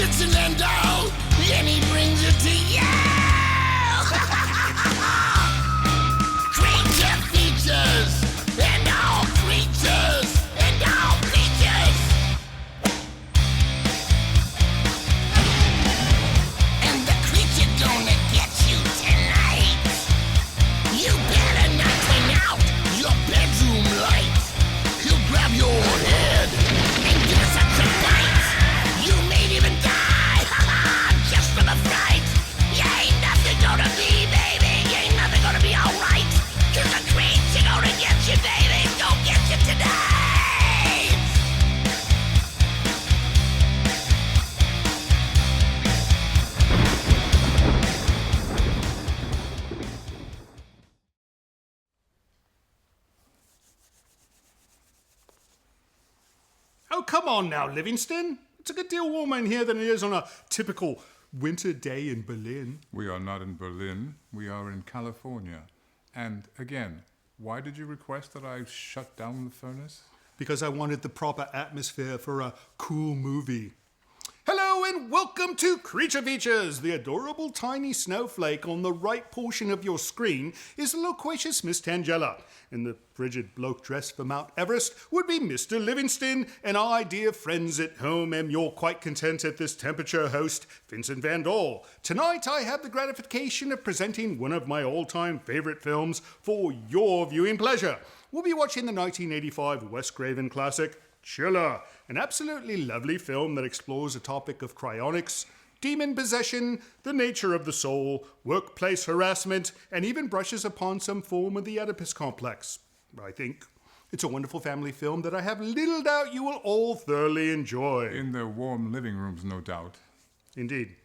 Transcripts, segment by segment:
It's an end all, and he brings it to you. Creature features, and all creatures, and all creatures. And the creature gonna get you tonight. You better not turn out your bedroom light. He'll grab your head and give it such a bite. You may even die, just from a fright. You ain't nothing gonna be, baby. You ain't nothing gonna be alright. 'Cause the creature gonna get you, baby. Gonna get you tonight. Oh, come on now, Livingston. It's a good deal warmer in here than it is on a typical winter day in Berlin. We are not in Berlin. We are in California. And again, why did you request that I shut down the furnace? Because I wanted the proper atmosphere for a cool movie. Hello and welcome to Creature Features. The adorable tiny snowflake on the right portion of your screen is the loquacious Miss Tangella. And the frigid bloke dressed for Mount Everest would be Mr. Livingston. And I, dear friends at home, am your quite content at this temperature host, Vincent Van Dahl. Tonight I have the gratification of presenting one of my all-time favourite films for your viewing pleasure. We'll be watching the 1985 Wes Craven classic, Chiller, an absolutely lovely film that explores the topic of cryonics, demon possession, the nature of the soul, workplace harassment, and even brushes upon some form of the Oedipus complex. I think it's a wonderful family film that I have little doubt you will all thoroughly enjoy. In their warm living rooms, no doubt. Indeed.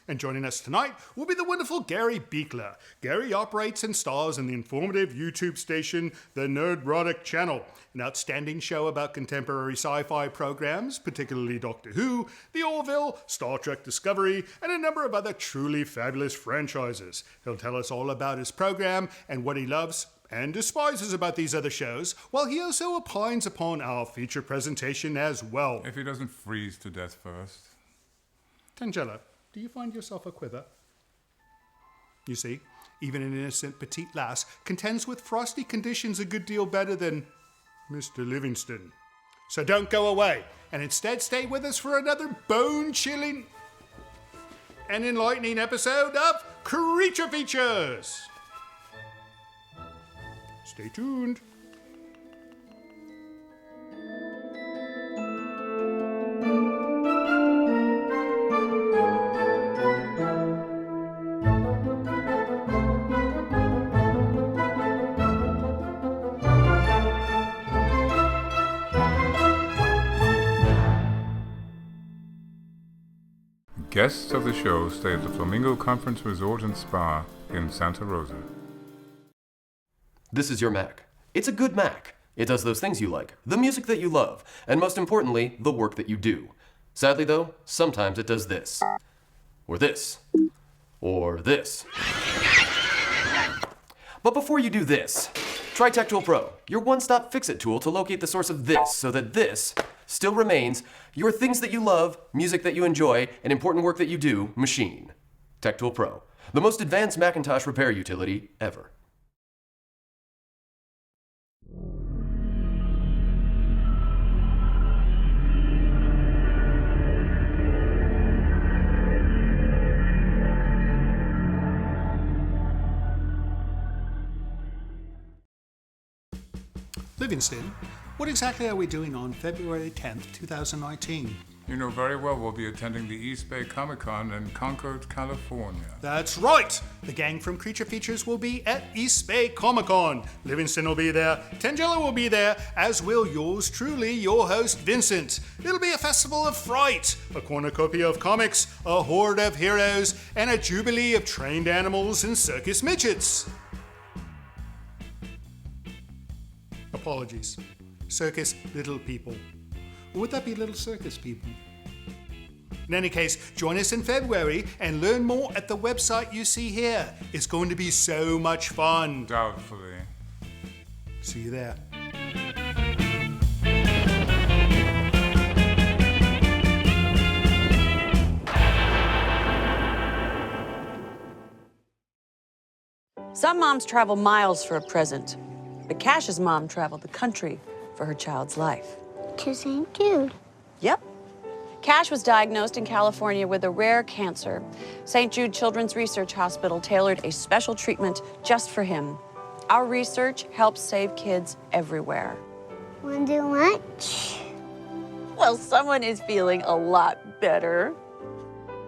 And joining us tonight will be the wonderful Gary Buechler. Gary operates and stars in the informative YouTube station, the Nerdrotic channel, an outstanding show about contemporary sci-fi programs, particularly Doctor Who, the Orville, Star Trek Discovery, and a number of other truly fabulous franchises. He'll tell us all about his program and what he loves and despises about these other shows, while he also opines upon our feature presentation as well. If he doesn't freeze to death first. Tangella, do you find yourself a quiver? You see, even an innocent petite lass contends with frosty conditions a good deal better than Mr. Livingston. So don't go away, and instead stay with us for another bone-chilling and enlightening episode of Creature Features. Stay tuned. Guests of the show stay at the Flamingo Conference Resort and Spa in Santa Rosa. This is your Mac. It's a good Mac. It does those things you like, the music that you love, and most importantly, the work that you do. Sadly though, sometimes it does this. Or this. Or this. But before you do this, try Tech-Tool Pro, your one-stop fix-it tool to locate the source of this so that this still remains your things that you love, music that you enjoy, and important work that you do machine. Tech-Tool Pro, the most advanced Macintosh repair utility ever. Livingston, what exactly are we doing on February 10th, 2019? You know very well we'll be attending the East Bay Comic-Con in Concord, California. That's right! The gang from Creature Features will be at East Bay Comic-Con. Livingston will be there, Tangella will be there, as will yours truly, your host, Vincent. It'll be a festival of fright, a cornucopia of comics, a horde of heroes, and a jubilee of trained animals and circus midgets. Apologies. Circus little people. Or would that be little circus people? In any case, join us in February and learn more at the website you see here. It's going to be so much fun. Doubtfully. See you there. Some moms travel miles for a present, but Cash's mom traveled the country for her child's life. To St. Jude. Yep. Cash was diagnosed in California with a rare cancer. St. Jude Children's Research Hospital tailored a special treatment just for him. Our research helps save kids everywhere. Want to do lunch? Well, someone is feeling a lot better.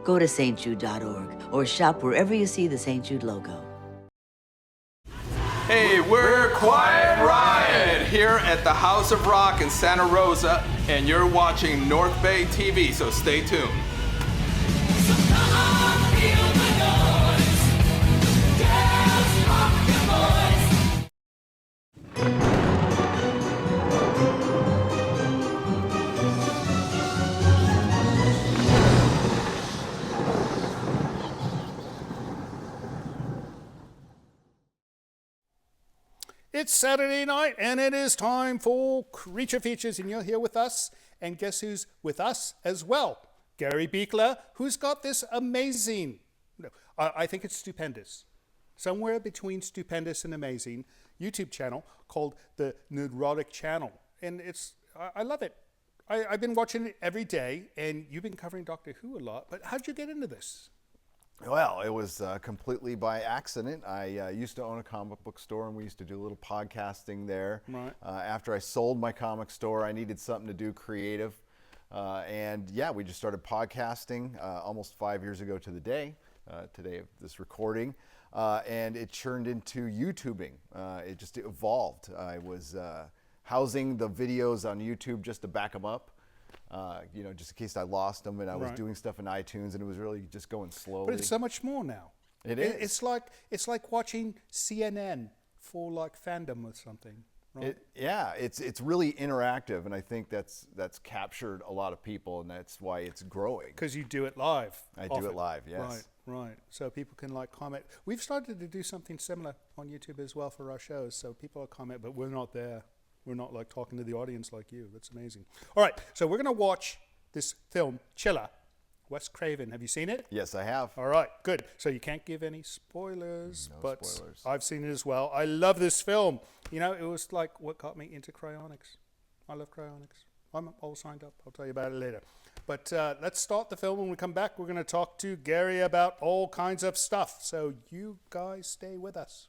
Go to stjude.org or shop wherever you see the St. Jude logo. Hey, we're Quiet Riot here at the House of Rock in Santa Rosa, and you're watching North Bay TV, so stay tuned. It's Saturday night, and it is time for Creature Features, and you're here with us. And guess who's with us as well? Gary Buechler, who's got this amazing, I think it's stupendous, somewhere between stupendous and amazing YouTube channel called the Nerdrotic channel. And I love it. I've been watching it every day, and you've been covering Doctor Who a lot, but how'd you get into this? Well, it was completely by accident. I used to own a comic book store, and we used to do a little podcasting there. Right. After I sold my comic store, I needed something to do creative. And yeah, we just started podcasting almost 5 years ago to the day, today of this recording. And it churned into YouTubing. It just evolved. I was housing the videos on YouTube just to back them up. Just in case I lost them, and I was doing stuff in iTunes, and it was really just going slowly. But it's so much more now. It is. It's like watching CNN for like Fandom or something. Right? It's really interactive, and I think that's captured a lot of people, and that's why it's growing. Because you do it live. I do it live, yes. Right. So people can like comment. We've started to do something similar on YouTube as well for our shows. So people will comment, but we're not there. We're not like talking to the audience like you. That's amazing. All right, so we're going to watch this film, Chiller. Wes Craven. Have you seen it? Yes, I have. All right, good. So you can't give any spoilers, No but spoilers. I've seen it as well. I love this film. You know, it was like what got me into Cryonics. I love Cryonics. I'm all signed up. I'll tell you about it later. But let's start the film. When we come back, we're going to talk to Gary about all kinds of stuff. So you guys stay with us.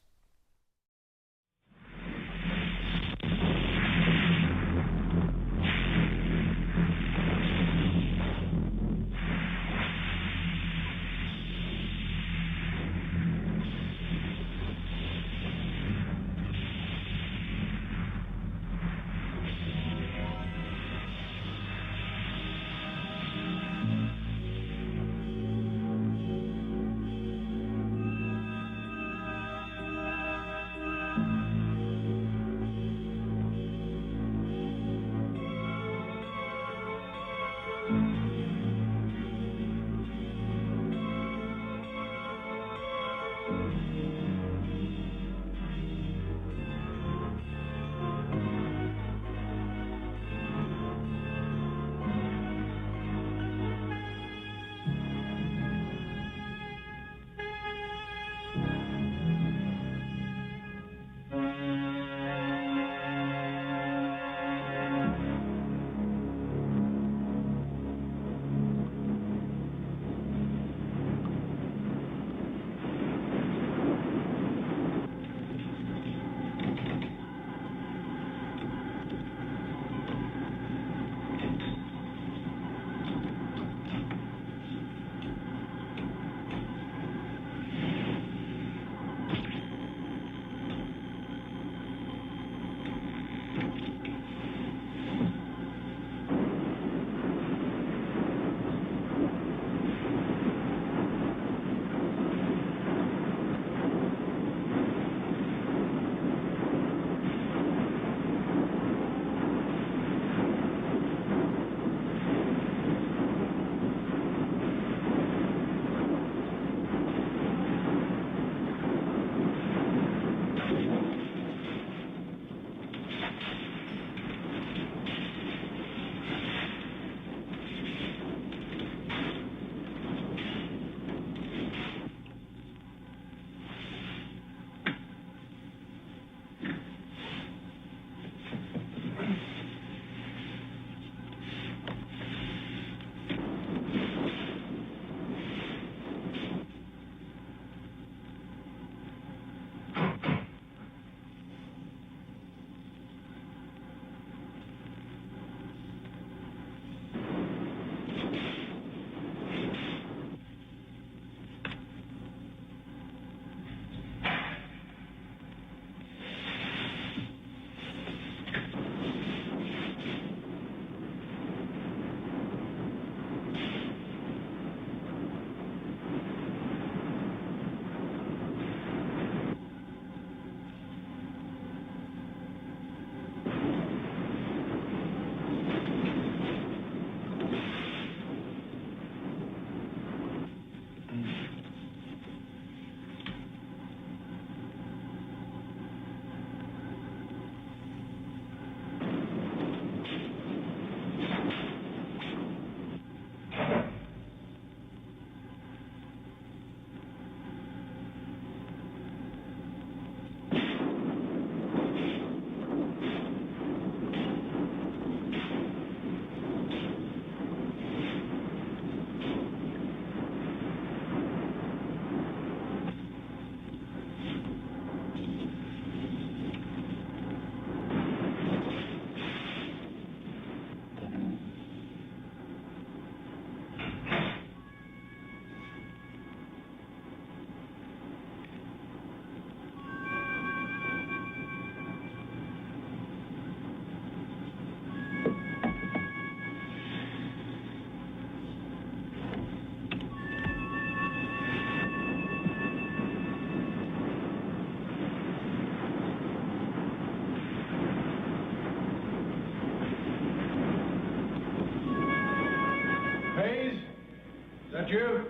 Is that you?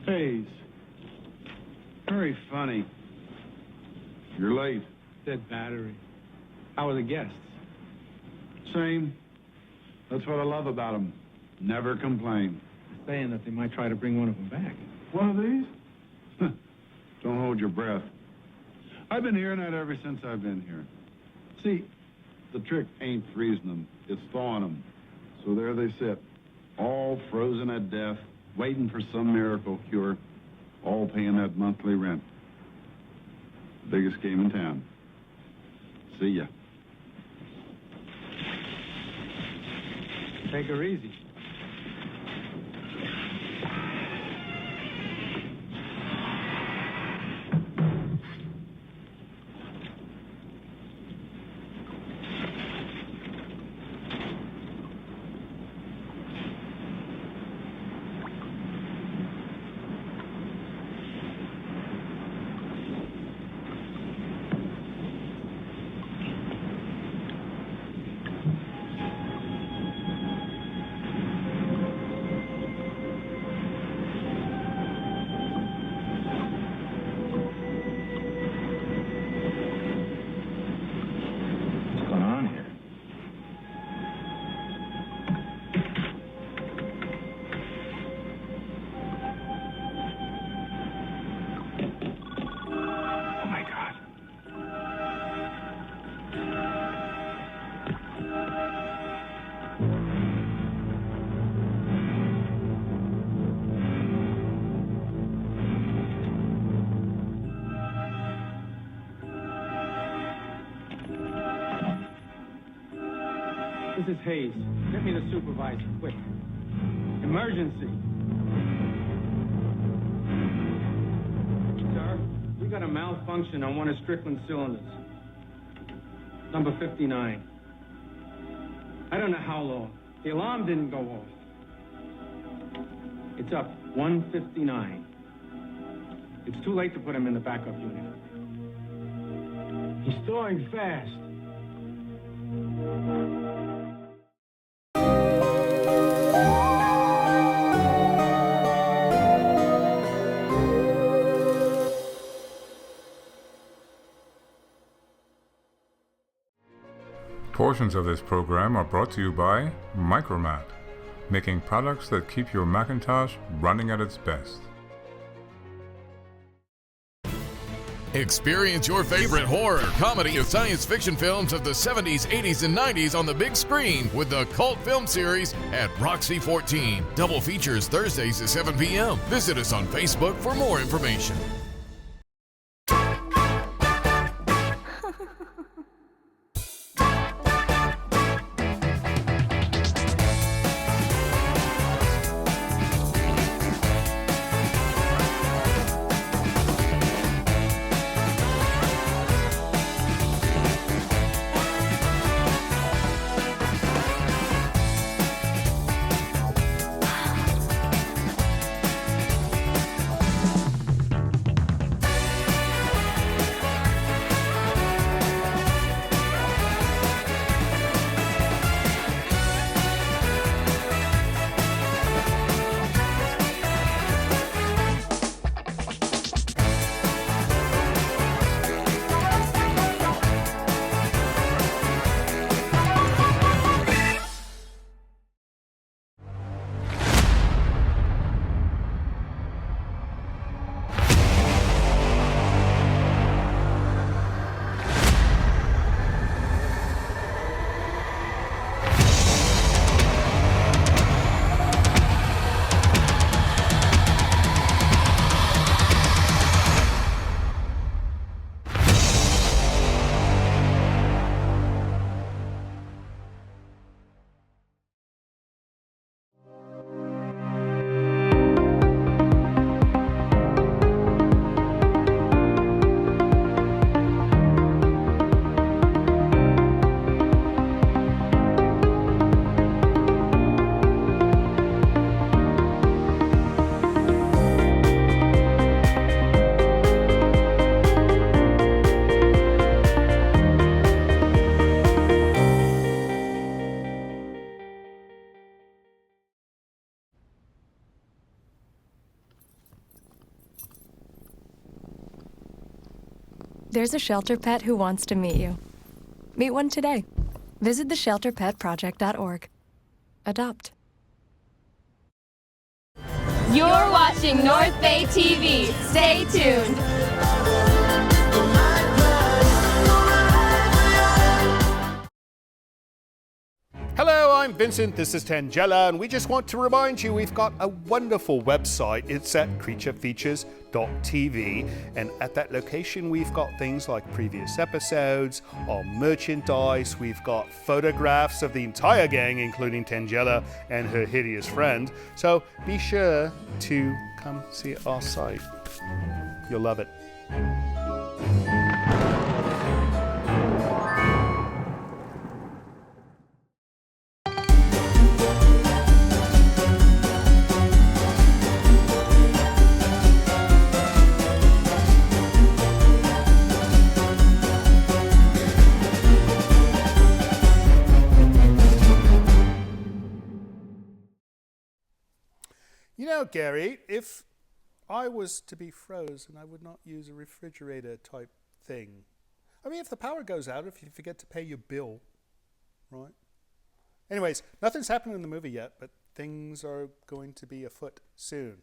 Hayes. Very funny. You're late. Dead battery. How are the guests? Same. That's what I love about them. Never complain. Saying that they might try to bring one of them back. One of these? Don't hold your breath. I've been hearing that ever since I've been here. See, the trick ain't freezing them, it's thawing them. So there they sit, all frozen at death, waiting for some miracle cure, all paying that monthly rent. Biggest game in town. See ya. Take her easy. This is Hayes. Get me the supervisor, quick. Emergency. Sir, we got a malfunction on one of Strickland's cylinders. Number 59. I don't know how long. The alarm didn't go off. It's up 159. It's too late to put him in the backup unit. He's thawing fast. Portions of this program are brought to you by Micromat, making products that keep your Macintosh running at its best. Experience your favorite horror, comedy, or science fiction films of the 70s, 80s, and 90s on the big screen with the Cult Film Series at Roxy 14. Double features Thursdays at 7 p.m. Visit us on Facebook for more information. There's a shelter pet who wants to meet you. Meet one today. Visit theshelterpetproject.org. Adopt. You're watching North Bay TV. Stay tuned. Hello, I'm Vincent, this is Tangella, and we just want to remind you we've got a wonderful website. It's at creaturefeatures.tv, and at that location we've got things like previous episodes, our merchandise, we've got photographs of the entire gang, including Tangella and her hideous friend. So be sure to come see our site. You'll love it. You know, Gary, if I was to be frozen, I would not use a refrigerator type thing. I mean, if the power goes out, if you forget to pay your bill, right? Anyways, nothing's happened in the movie yet, but things are going to be afoot soon.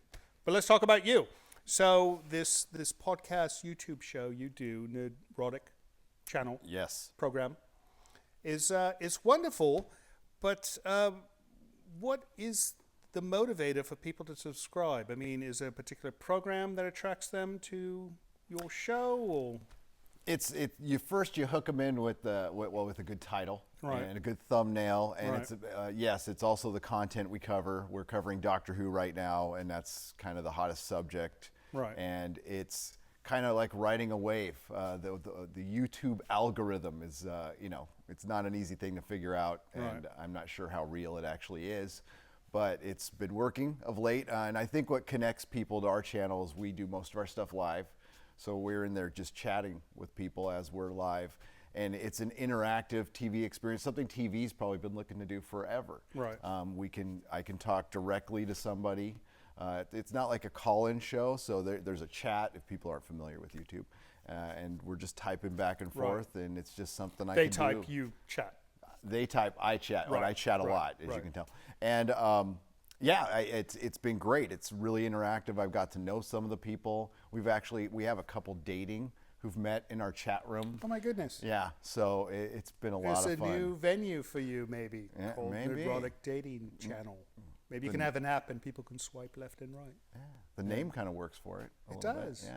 But let's talk about you. So this podcast YouTube show you do, Nerdrotic channel, yes, program, is wonderful. But what is the motivator for people to subscribe? I mean, is there a particular program that attracts them to your show, or? You hook them in with a good title, right, and a good thumbnail, and right. it's also the content we cover. We're covering Doctor Who right now, and that's kind of the hottest subject. Right. And it's kind of like riding a wave. The YouTube algorithm is, it's not an easy thing to figure out, and right. I'm not sure how real it actually is. But it's been working of late, and I think what connects people to our channel is we do most of our stuff live. So we're in there just chatting with people as we're live. And it's an interactive TV experience, something TV's probably been looking to do forever. Right. I can talk directly to somebody. It's not like a call-in show, so there's a chat if people aren't familiar with YouTube. And we're just typing back and forth, right. And it's just something I can do. They type, you chat. They type, I chat, right. And I chat a lot, as you can tell. And it's been great. It's really interactive. I've got to know some of the people. We have a couple dating who've met in our chat room. Oh my goodness. Yeah, so it's been a lot of fun. There's a new venue for you, maybe, yeah, called Nerdrotic Dating Channel. Maybe you can have an app and people can swipe left and right. Yeah, the name kind of works for it. It does. Bit.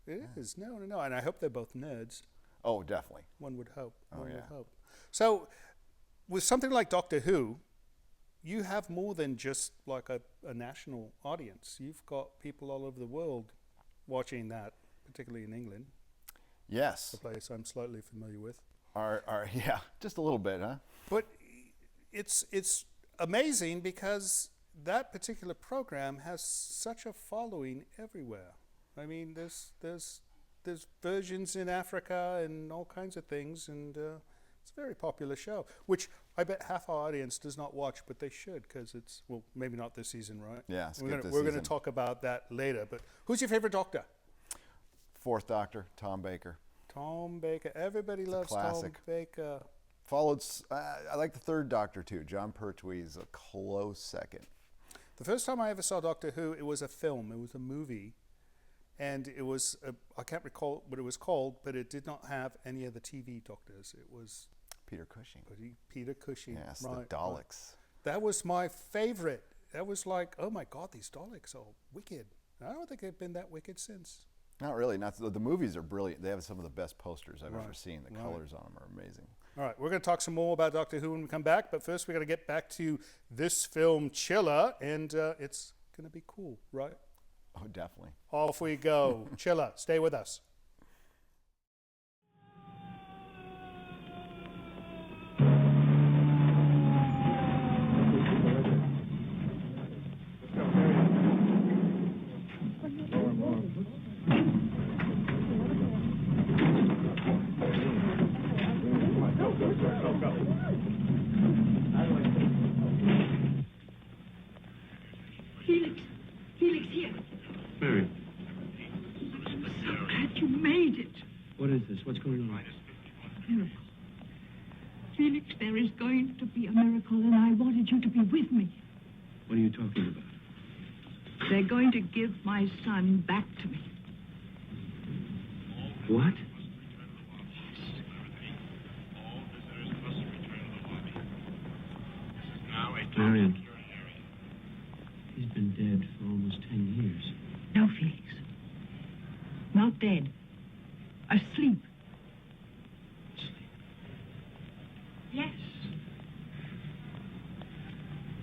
Yeah. It is. No. And I hope they're both nerds. Oh, definitely. One would hope. One would hope. So, with something like Doctor Who, you have more than just like a national audience. You've got people all over the world watching that, particularly in England. Yes. A place I'm slightly familiar with. Yeah, just a little bit, huh? But it's amazing because that particular program has such a following everywhere. I mean, there's versions in Africa and all kinds of things, and it's a very popular show, which I bet half our audience does not watch, but they should, because it's, well, maybe not this season, right? Yeah, we're going to talk about that later. But who's your favorite Doctor? Fourth Doctor, Tom Baker. Tom Baker. Everybody loves Tom Baker. Followed, I like the third Doctor too. John Pertwee is a close second. The first time I ever saw Doctor Who, it was a film. It was a movie. And it was, I can't recall what it was called, but it did not have any of the TV doctors. It was Peter Cushing. Peter Cushing. Yes, right, the Daleks. Right. That was my favorite. That was like, oh my God, these Daleks are wicked. And I don't think they've been that wicked since. Not really. The movies are brilliant. They have some of the best posters I've ever seen. The colors on them are amazing. All right, we're going to talk some more about Doctor Who when we come back, but first we're going to get back to this film, Chiller, and it's going to be cool, right? Oh, definitely. Off we go. Chiller, stay with us. Felix here. Mary. I'm so glad you Miracle. Felix, there is going to be a miracle, and I wanted you to be with me. What are you talking about? They're going to give my son back to me. What? Marion, he's been dead for almost 10 years. No, Felix. Not dead. Asleep. Yes.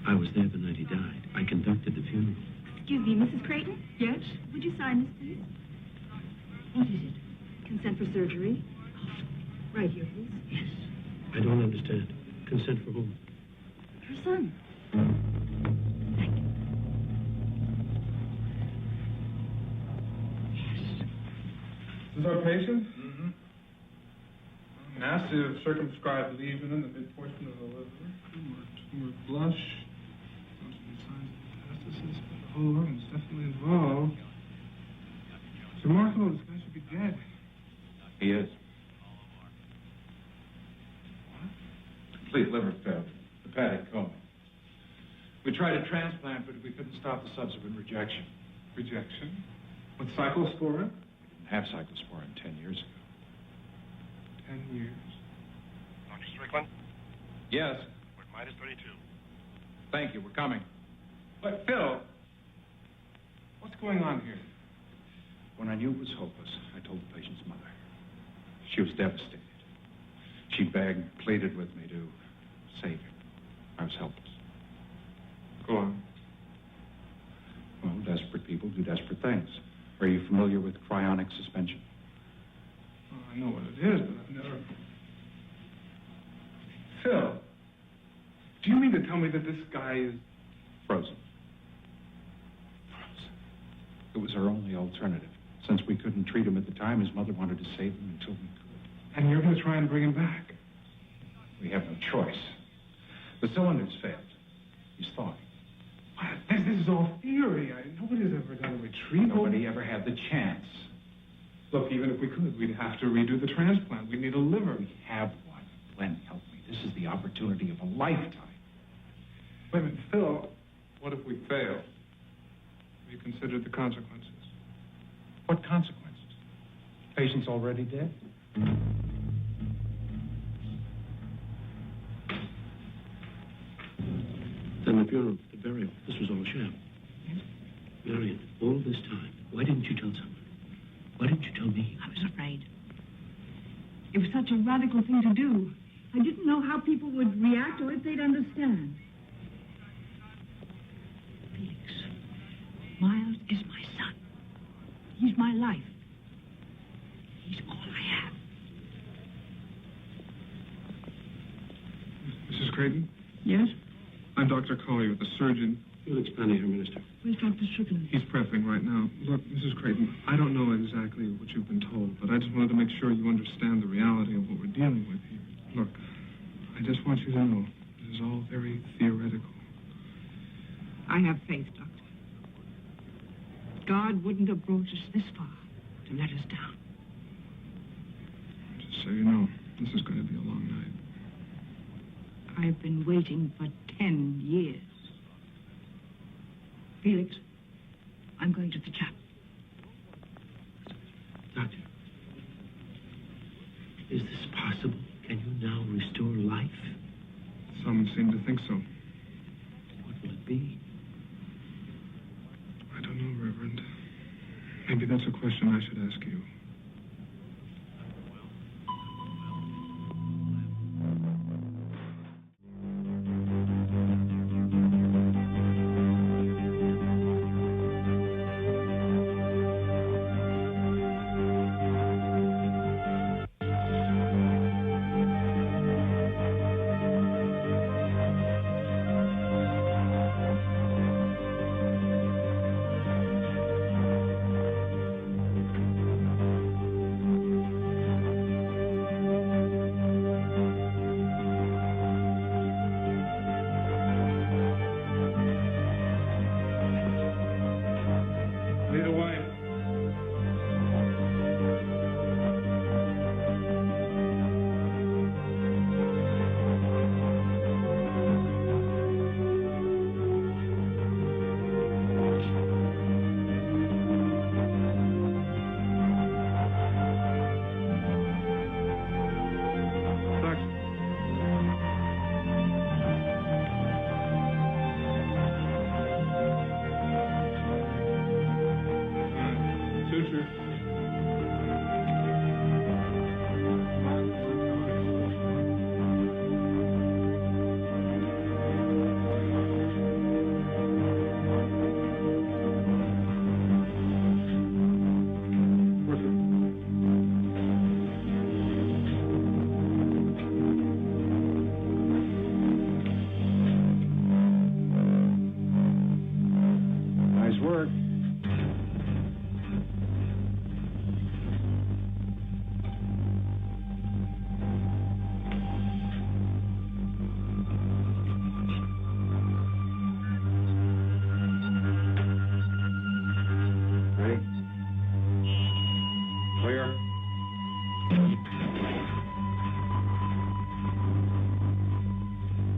I was there the night he died. I conducted the funeral. Excuse me, Mrs. Creighton? Yes? Would you sign this, please? What is it? Consent for surgery. Right here, please. Yes. I don't understand. Consent for whom? Her son. This is our patient? Mm-hmm. Massive circumscribed lesion in the mid-portion of the liver. Tumor blush. Don't see signs of metastasis, but the whole organ's definitely involved. It's remarkable. This guy should be dead. He is. Complete liver failure. Hepatic coma. We tried a transplant, but we couldn't stop the subsequent rejection. Rejection? With cyclosporin? Have cyclosporin 10 years ago. 10 years. Dr. Strickland? Yes. We're at minus 32. Thank you. We're coming. But, Phil, what's going on here? When I knew it was hopeless, I told the patient's mother. She was devastated. She begged, pleaded with me to save him. I was helpless. Go on. Well, desperate people do desperate things. Are you familiar with cryonic suspension? Well, I know what it is, but I've never... Phil, do you mean to tell me that this guy is... Frozen. Frozen. It was our only alternative. Since we couldn't treat him at the time, his mother wanted to save him until we could. And you're going to try and bring him back? We have no choice. The cylinders failed. He's thawing. This is all theory. Nobody's ever done a retrieval. Nobody ever had the chance. Look, even if we could, we'd have to redo the transplant. We'd need a liver. We have one. Glenn, help me. This is the opportunity of a lifetime. Wait a minute, Phil. What if we fail? Have you considered the consequences? What consequences? Patient's already dead. Then the funeral, the burial, this was all a sham. Marion, all this time, why didn't you tell someone? Why didn't you tell me? I was afraid. It was such a radical thing to do. I didn't know how people would react or if they'd understand. Felix, Miles is my son. He's my life. He's all I have. Mrs. Creighton? Yes? I'm Dr. Collier, the surgeon. Felix Bannier, Minister. Where's Dr. Strickland? He's prepping right now. Look, Mrs. Creighton, I don't know exactly what you've been told, but I just wanted to make sure you understand the reality of what we're dealing with here. Look, I just want you to know, this is all very theoretical. I have faith, Doctor. God wouldn't have brought us this far to let us down. Just so you know, this is going to be a long night. I've been waiting for 10 years. Felix, I'm going to the chapel. Doctor, is this possible? Can you now restore life? Some seem to think so. What will it be? I don't know, Reverend. Maybe that's a question I should ask you.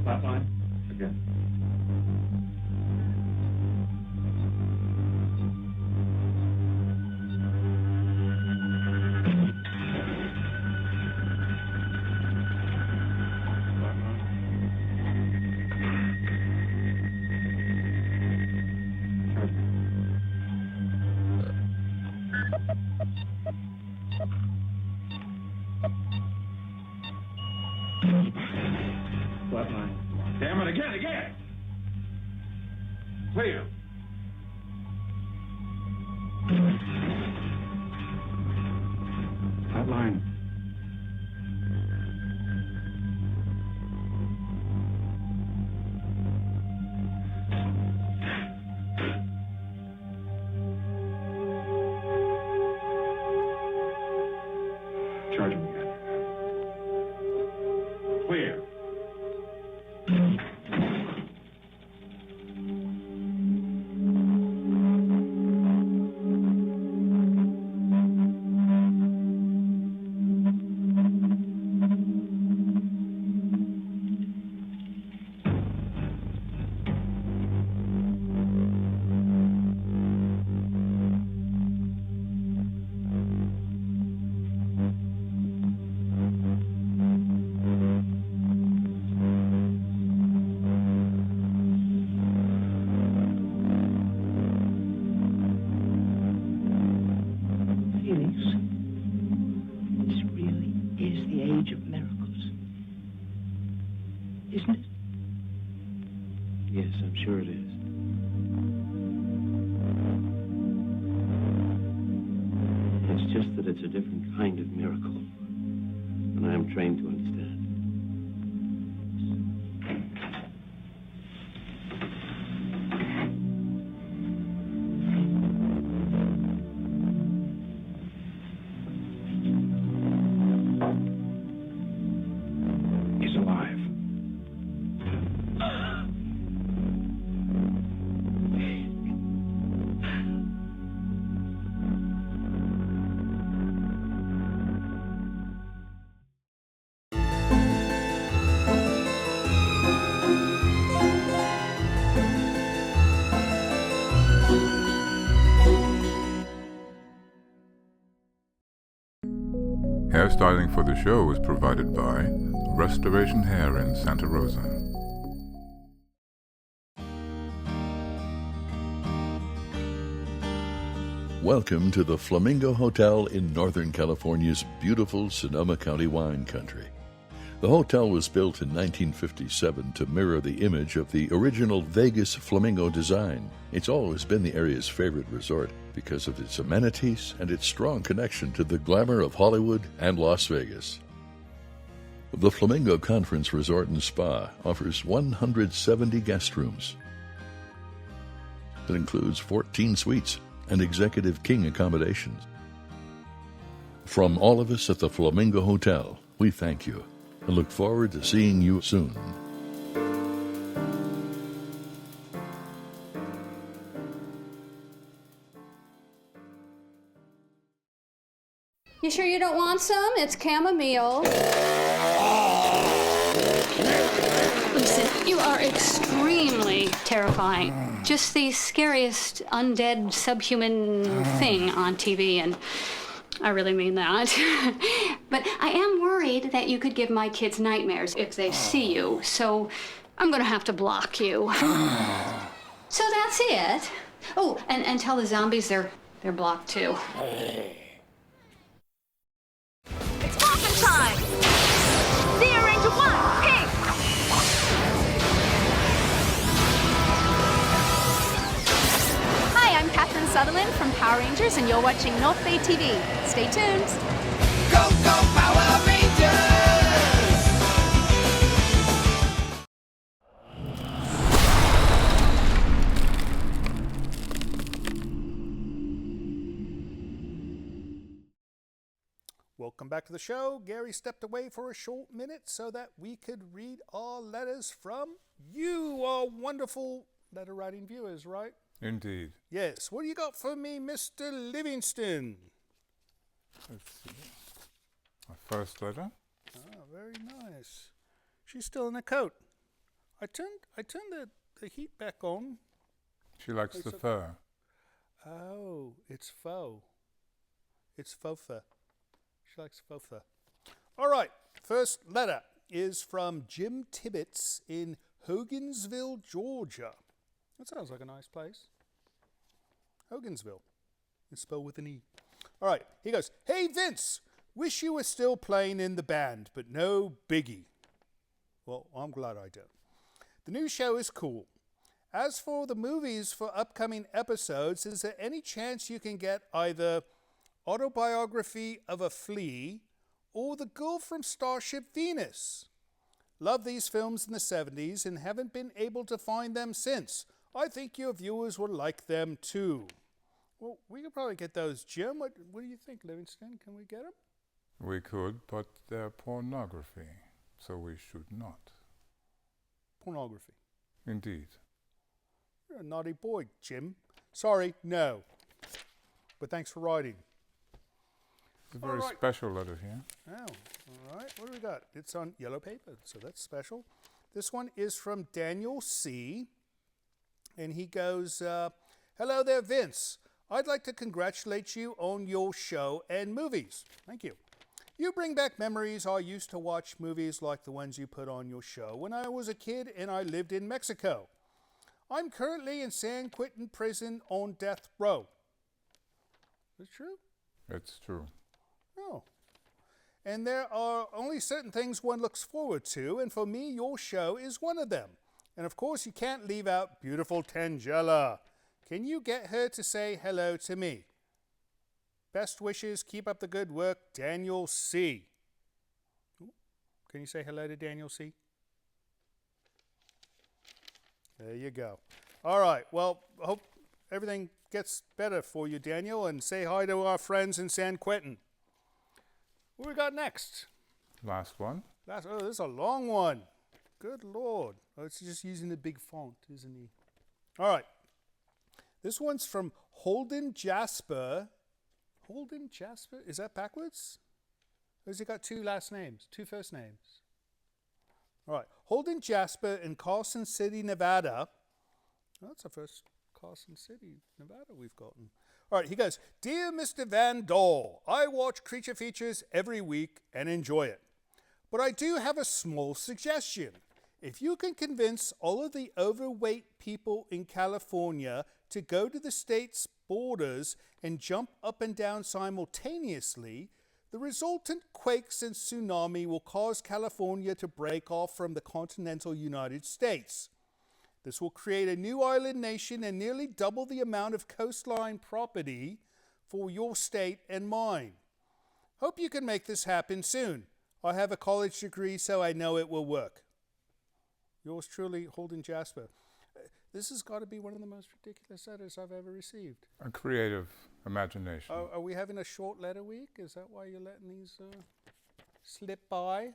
Flatline? Again. Flatline. Damn it, again! Clear. Flatline. Charge him again. Clear. Isn't it? Yes, I'm sure it is. It's just that it's a different kind of miracle, and I am trained to understand. He's alive. Hairstyling for the show was provided by Restoration Hair in Santa Rosa. Welcome to the Flamingo Hotel in Northern California's beautiful Sonoma County wine country. The hotel was built in 1957 to mirror the image of the original Vegas Flamingo design. It's always been the area's favorite resort because of its amenities and its strong connection to the glamour of Hollywood and Las Vegas. The Flamingo Conference Resort and Spa offers 170 guest rooms. It includes 14 suites and executive king accommodations. From all of us at the Flamingo Hotel, we thank you and look forward to seeing you soon. You sure you don't want some? It's chamomile. Listen, you are extremely terrifying. Just the scariest undead subhuman thing on TV, and I really mean that. But I am worried that you could give my kids nightmares if they see you, so I'm gonna have to block you. So that's it. Oh, and tell the zombies they're blocked too. It's morphin' time! Zero into one, pink! Hi, I'm Catherine Sutherland from Power Rangers, and you're watching North Bay TV. Stay tuned. Go, go, Power Rangers! Welcome back to the show. Gary stepped away for a short minute so that we could read our letters from you, our wonderful letter writing viewers, right? Indeed. Yes. What do you got for me, Mr. Livingston? Let's see. Our first letter. Ah, very nice. She's still in a coat. I turned the heat back on. She likes the fur. Oh, it's faux. It's faux fur. She likes faux fur. All right, first letter is from Jim Tibbetts in Hogansville, Georgia. That sounds like a nice place. Hogansville. It's spelled with an E. All right, he goes, "Hey, Vince, wish you were still playing in the band, but no biggie." Well, I'm glad I don't. The new show is cool. As for the movies for upcoming episodes, is there any chance you can get either Autobiography of a Flea or The Girl from Starship Venus? Love these films in the 70s and haven't been able to find them since. I think your viewers will like them too. Well, we could probably get those, Jim. What do you think, Livingston? Can we get them? We could, but they're pornography, so we should not. Pornography. Indeed. You're a naughty boy, Jim. Sorry, no. But thanks for writing. It's a very special letter here. Oh, all right. What do we got? It's on yellow paper, so that's special. This one is from Daniel C. And he goes, "Hello there, Vince. I'd like to congratulate you on your show and movies." Thank you. "You bring back memories. I used to watch movies like the ones you put on your show when I was a kid and I lived in Mexico. I'm currently in San Quentin prison on death row." Is it true? It's true. Oh. "And there are only certain things one looks forward to, and for me, your show is one of them. And of course, you can't leave out beautiful Tangela. Can you get her to say hello to me? Best wishes, keep up the good work, Daniel C." Ooh. Can you say hello to Daniel C? There you go. All right, well, I hope everything gets better for you, Daniel, and say hi to our friends in San Quentin. What we got next? Last one. Oh, this is a long one. Good Lord. Oh, it's just using the big font, isn't he? All right. This one's from Holden Jasper. Holden Jasper? Is that backwards? Or has he got two last names, two first names? All right. Holden Jasper in Carson City, Nevada. Oh, that's the first Carson City, Nevada we've gotten. All right, he goes, "Dear Mr. Van Dole, I watch Creature Features every week and enjoy it. But I do have a small suggestion. If you can convince all of the overweight people in California to go to the state's borders and jump up and down simultaneously, the resultant quakes and tsunami will cause California to break off from the continental United States. This will create a new island nation and nearly double the amount of coastline property for your state and mine. Hope you can make this happen soon. I have a college degree, so I know it will work. Yours truly, Holden Jasper." This has got to be one of the most ridiculous letters I've ever received. A creative imagination. Are we having a short letter week? Is that why you're letting these slip by?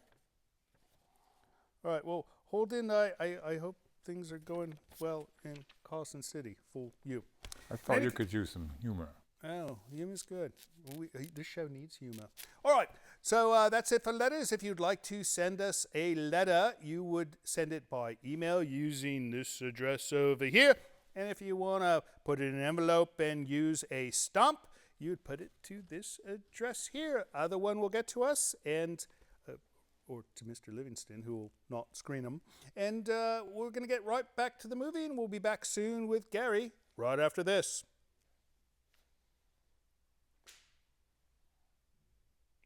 All right, well, Holden, I hope things are going well in Carson City for you. I thought you could use some humor. Oh, humor's good. This show needs humor. All right, so that's it for letters. If you'd like to send us a letter, you would send it by email using this address over here. And if you want to put it in an envelope and use a stamp, you'd put it to this address here. Either one will get to us, and or to Mr. Livingston, who will not screen them. And we're going to get right back to the movie, and we'll be back soon with Gary right after this.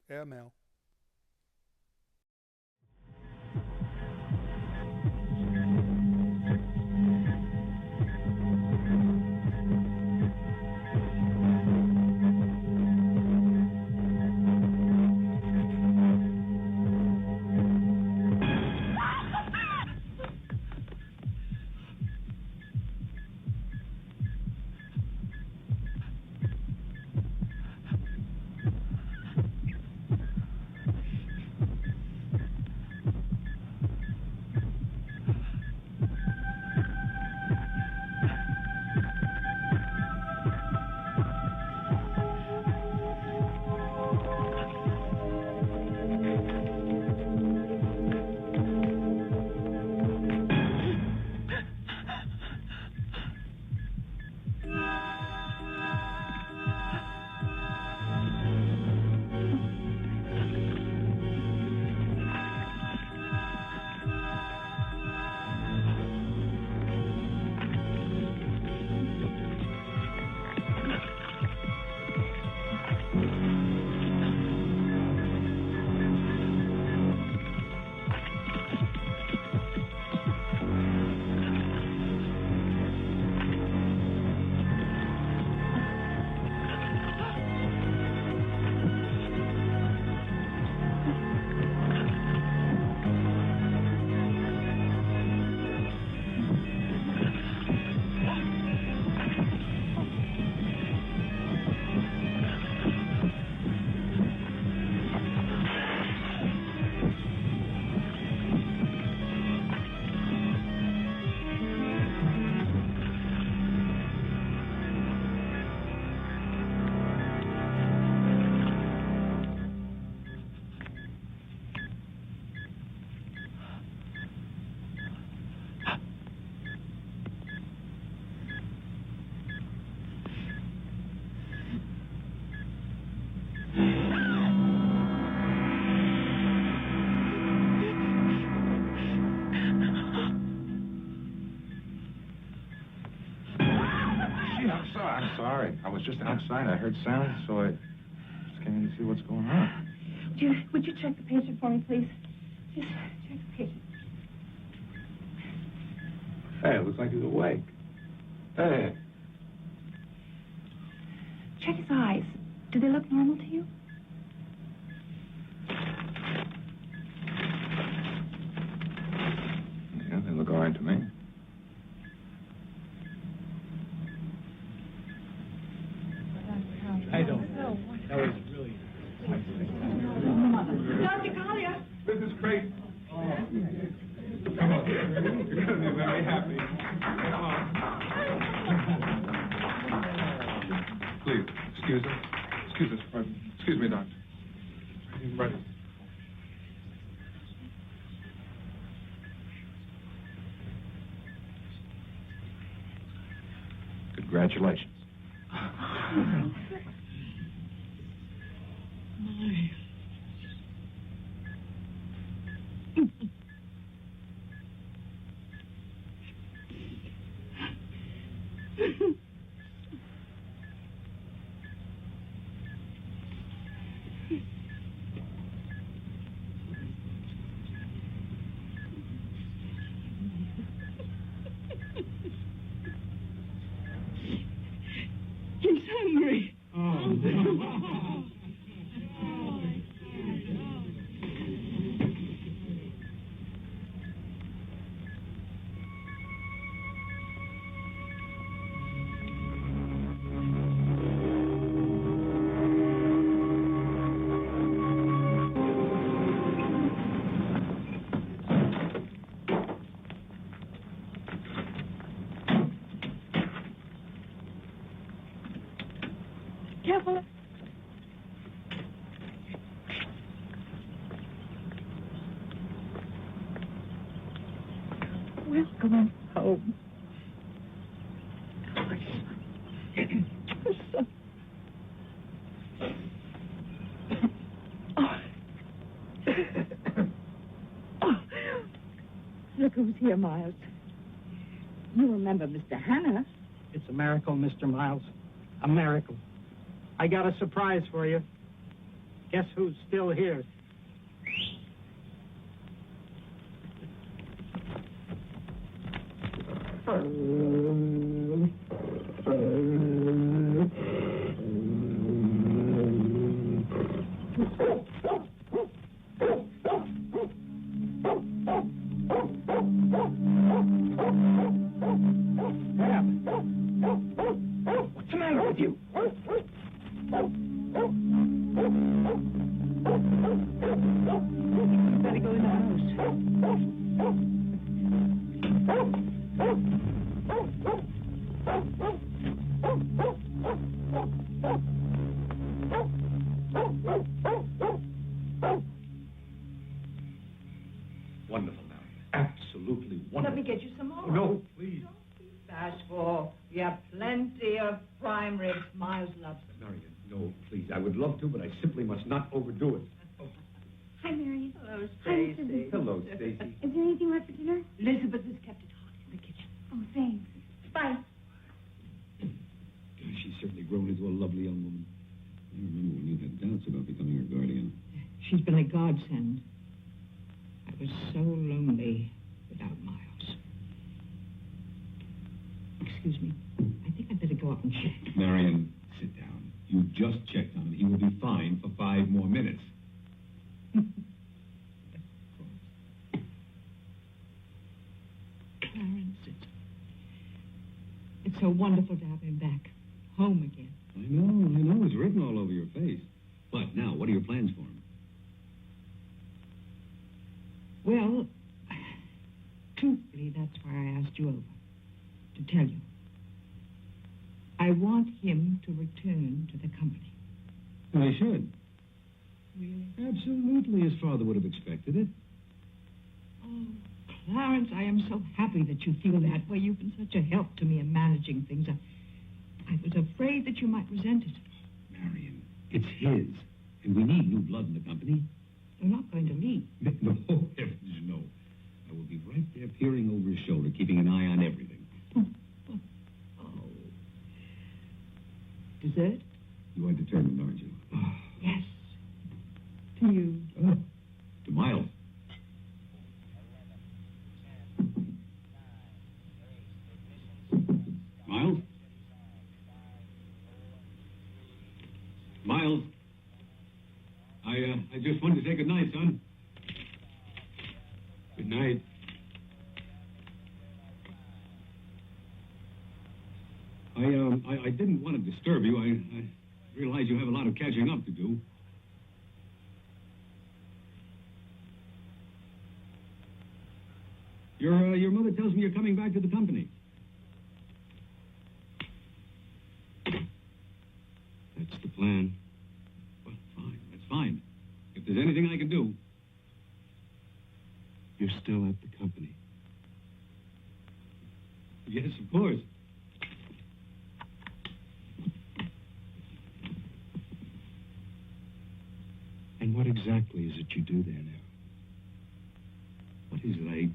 Airmail. sorry. I was just outside. I heard sounds, so I just came in to see what's going on. Would you check the patient for me, please? Just check the patient. Hey, it looks like he's awake. Hey. Check his eyes. Do they look normal to you? Yeah, they look all right to me. I don't. That was really. Dr. Collier. Mrs. Craven. Oh. Come on. You're going to be very happy. Come on. Please, excuse us. Excuse us. Excuse me, Doctor. Right. Congratulations. He's hungry. Careful. Welcome home. Look who's here, Miles. You remember Mr. Hannah? It's a miracle, Mr. Miles. A miracle. I got a surprise for you. Guess who's still here? What's the matter with you? You better go in the house. Wonderful, Mary. Absolutely wonderful. Let me get you some more. Oh, no, please. Bashful. We have plenty of prime ribs. Miles loves them. Marion, no, please. I would love to, but I simply must not overdo it. Hi, Marion. Hello, Stacy. Stacy. Hello, Stacy. Is there anything left for dinner? Elizabeth has kept it hot in the kitchen. Oh, thanks. Bye. Gosh, she's certainly grown into a lovely young woman. I remember when you had doubts about becoming her guardian. She's been a godsend. I was so lonely without Miles. Excuse me. I think I'd better go up and check. Marion, sit down. You just checked on him. He will be fine for 5 more minutes. Clarence, it's so wonderful to have him back. Home again. I know. It's written all over your face. But now, what are your plans for him? Well, truthfully, that's why I asked you over. To tell you. I want him to return to the company. Well, he should. Really? Absolutely. His father would have expected it. Oh, Clarence, I am so happy that you feel that way. You've been such a help to me in managing things. I was afraid that you might resent it. Marion, it's his. And we need new blood in the company. You're not going to leave. No, heavens, no. I will be right there peering over his shoulder, keeping an eye on everything. dessert? You are determined, aren't you? Yes. To you. To Miles. Miles? Miles? I just wanted to say good night, son. Good night. I didn't want to disturb you. I realize you have a lot of catching up to do. Your mother tells me you're coming back to the company. That's the plan. Well, fine. That's fine. If there's anything I can do, you're still at the company. Yes, of course. And what exactly is it you do there now? What is it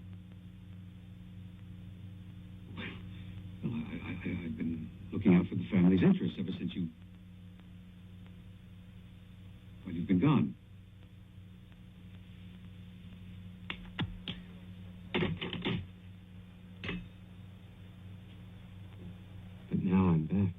Well, I've been looking out for the family's interests ever since you've been gone. But now I'm back.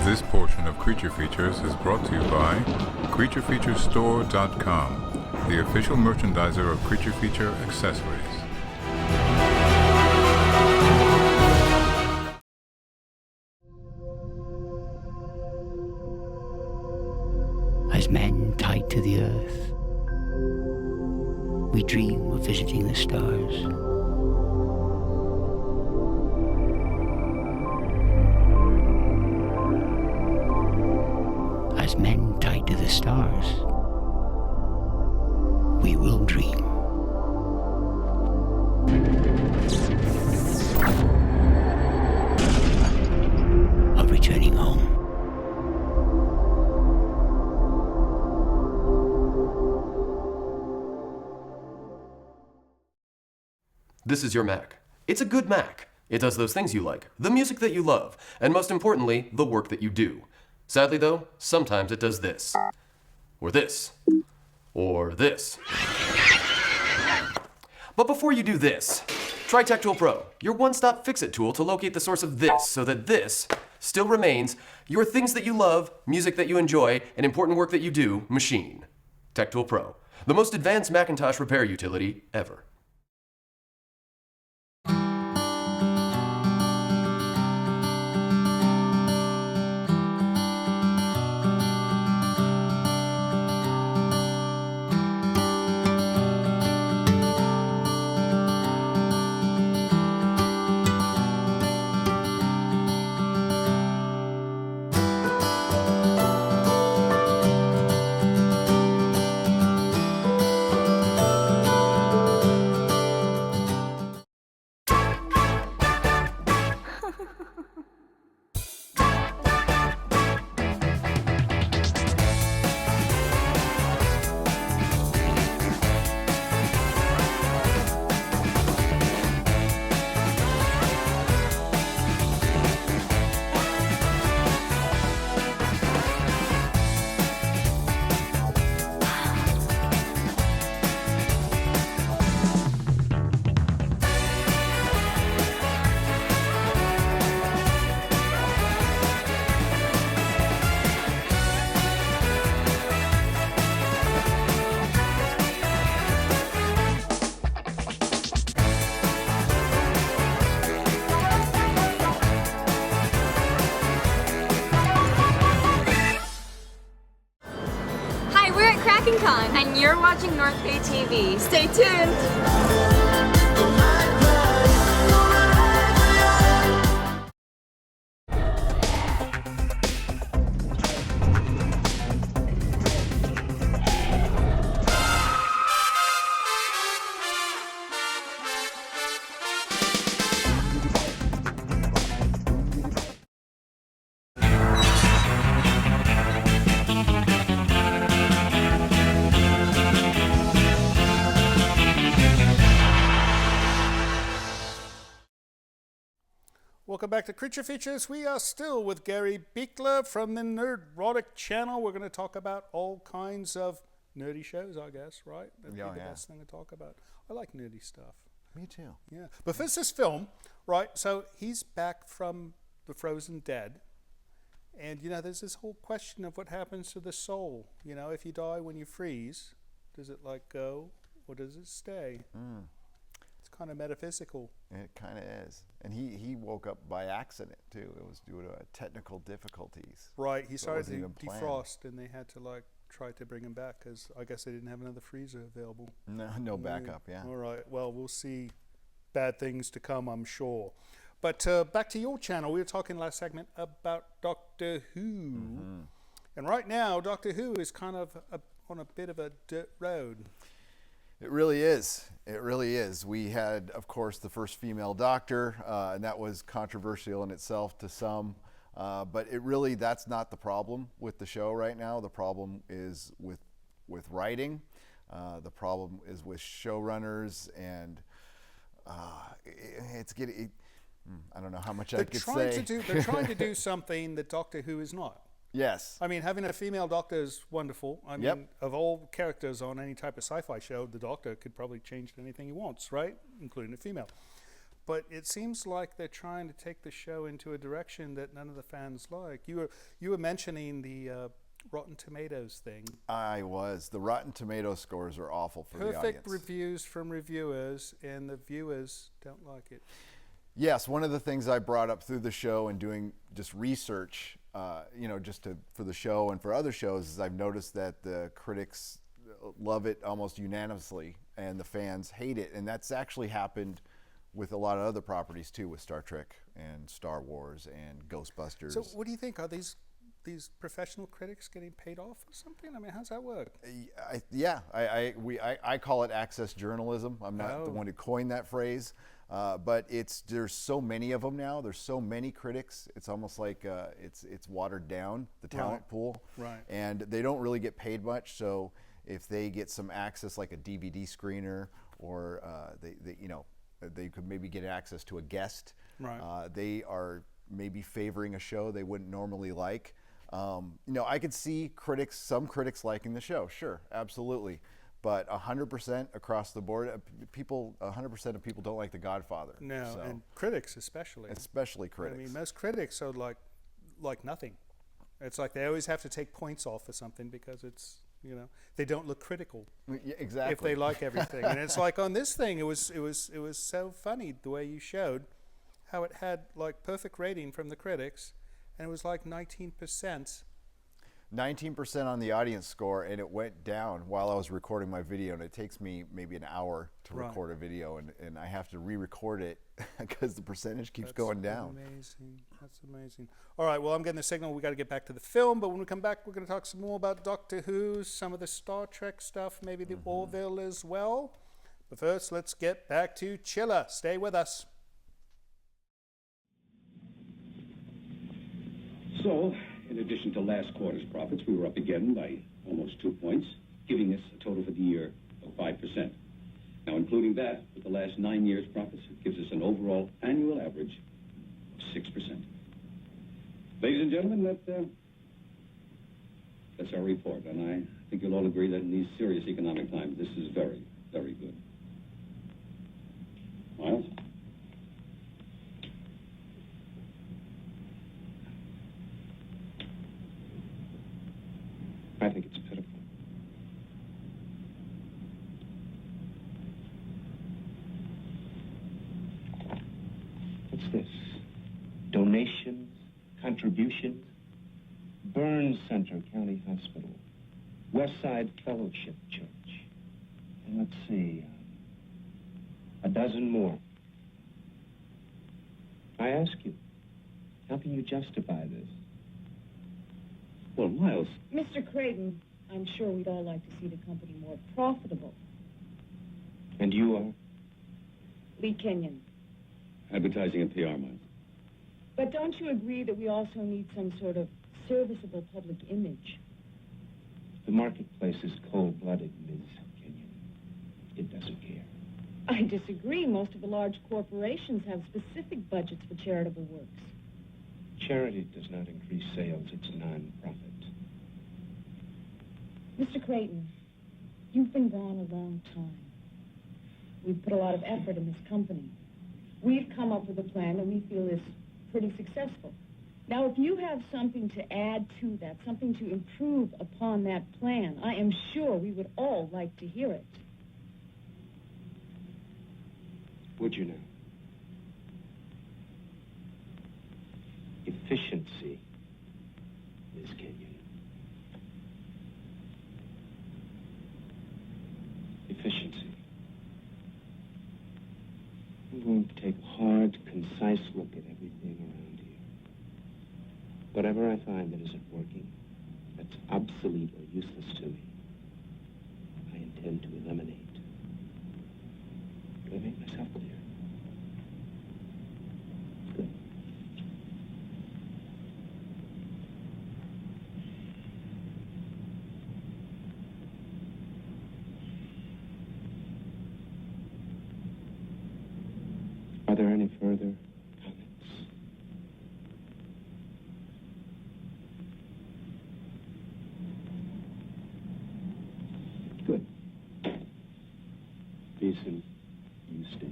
This portion of Creature Features is brought to you by CreatureFeatureStore.com, the official merchandiser of Creature Feature accessories. As men tied to the earth, we dream of visiting the stars. As men tied to the stars, we will dream of returning home. This is your Mac. It's a good Mac. It does those things you like, the music that you love, and most importantly, the work that you do. Sadly though, sometimes it does this. Or this. Or this. But before you do this, try Tech Tool Pro, your one-stop fix-it tool to locate the source of this so that this still remains your things that you love, music that you enjoy, and important work that you do machine. Tech Tool Pro, the most advanced Macintosh repair utility ever. And you're watching North Bay TV. Stay tuned. Welcome back to Creature Features. We are still with Gary Buechler from the Nerdrotic channel. We're going to talk about all kinds of nerdy shows, I guess, right? That'd be the best thing to talk about. I like nerdy stuff. Me too. Yeah. But first, this film, right? So he's back from the frozen dead. And, you know, there's this whole question of what happens to the soul. You know, if you die when you freeze, does it, like, go or does it stay? It's kind of metaphysical. It kind of is. And he woke up by accident, too. It was due to technical difficulties. Right. He started so to defrost, and they had to, like, try to bring him back because I guess they didn't have another freezer available. No backup, yeah. All right. Well, we'll see bad things to come, I'm sure. But back to your channel. We were talking last segment about Doctor Who. Mm-hmm. And right now, Doctor Who is kind of on a bit of a dirt road. It really is. It really is. We had, of course, the first female doctor, and that was controversial in itself to some. But it really, that's not the problem with the show right now. The problem is with writing. The problem is with showrunners, and it's getting. I don't know how much I could say. They're trying to do something that Doctor Who is not. Yes. I mean, having a female doctor is wonderful. I mean, of all characters on any type of sci-fi show, the doctor could probably change to anything he wants, right? Including a female. But it seems like they're trying to take the show into a direction that none of the fans like. You were mentioning the Rotten Tomatoes thing. I was. The Rotten Tomato scores are awful for the audience. Perfect reviews from reviewers, and the viewers don't like it. Yes, one of the things I brought up through the show and doing just research, for the show and for other shows, is I've noticed that the critics love it almost unanimously and the fans hate it. And that's actually happened with a lot of other properties too, with Star Trek and Star Wars and Ghostbusters. So what do you think? Are these professional critics getting paid off or something? I mean, how's that work? I call it access journalism. I'm not the one who coined that phrase. But there's so many of them now. There's so many critics. It's almost like it's watered down, the talent pool. Right. And they don't really get paid much. So if they get some access, like a DVD screener, or they could maybe get access to a guest. Right. They are maybe favoring a show they wouldn't normally like. I could see some critics liking the show, sure, absolutely. But 100% across the board, 100% of people don't like The Godfather. No, so. and critics especially. Especially critics. I mean, most critics are like nothing. It's like they always have to take points off for something because it's, they don't look critical. Yeah, exactly. If they like everything. And it's like on this thing, it was so funny the way you showed how it had like perfect rating from the critics, and it was like 19%. 19% on the audience score, and it went down while I was recording my video, and it takes me maybe an hour to record a video, and I have to re-record it because the percentage keeps going down. That's amazing. All right, well, I'm getting the signal. We got to get back to the film, but when we come back, we're going to talk some more about Doctor Who, some of the Star Trek stuff, maybe the Orville as well. But first, let's get back to Chiller. Stay with us. So, in addition to last quarter's profits, we were up again by almost 2 points, giving us a total for the year of 5%. Now, including that, with the last 9 years' profits, it gives us an overall annual average of 6%. Ladies and gentlemen, that's our report, and I think you'll all agree that in these serious economic times, this is very, very good. Miles? I think it's pitiful. What's this? Donations, contributions, Burns Center County Hospital, Westside Fellowship Church, and let's see, a dozen more. I ask you, how can you justify this? Well, Miles. Mr. Craven, I'm sure we'd all like to see the company more profitable. And you are? Lee Kenyon. Advertising and PR, Miles. But don't you agree that we also need some sort of serviceable public image? The marketplace is cold-blooded, Ms. Kenyon. It doesn't care. I disagree. Most of the large corporations have specific budgets for charitable works. Charity does not increase sales. It's non-profit. Mr. Creighton, you've been gone a long time. We've put a lot of effort in this company. We've come up with a plan that we feel is pretty successful. Now, if you have something to add to that, something to improve upon that plan, I am sure we would all like to hear it. Would you now? Efficiency, Ms. Kenyon. Efficiency. I'm going to take a hard, concise look at everything around here. Whatever I find that isn't working, that's obsolete or useless to me, I intend to eliminate. Do I make myself clear? Good. Are there any further comments? Good. Beeson, you stay.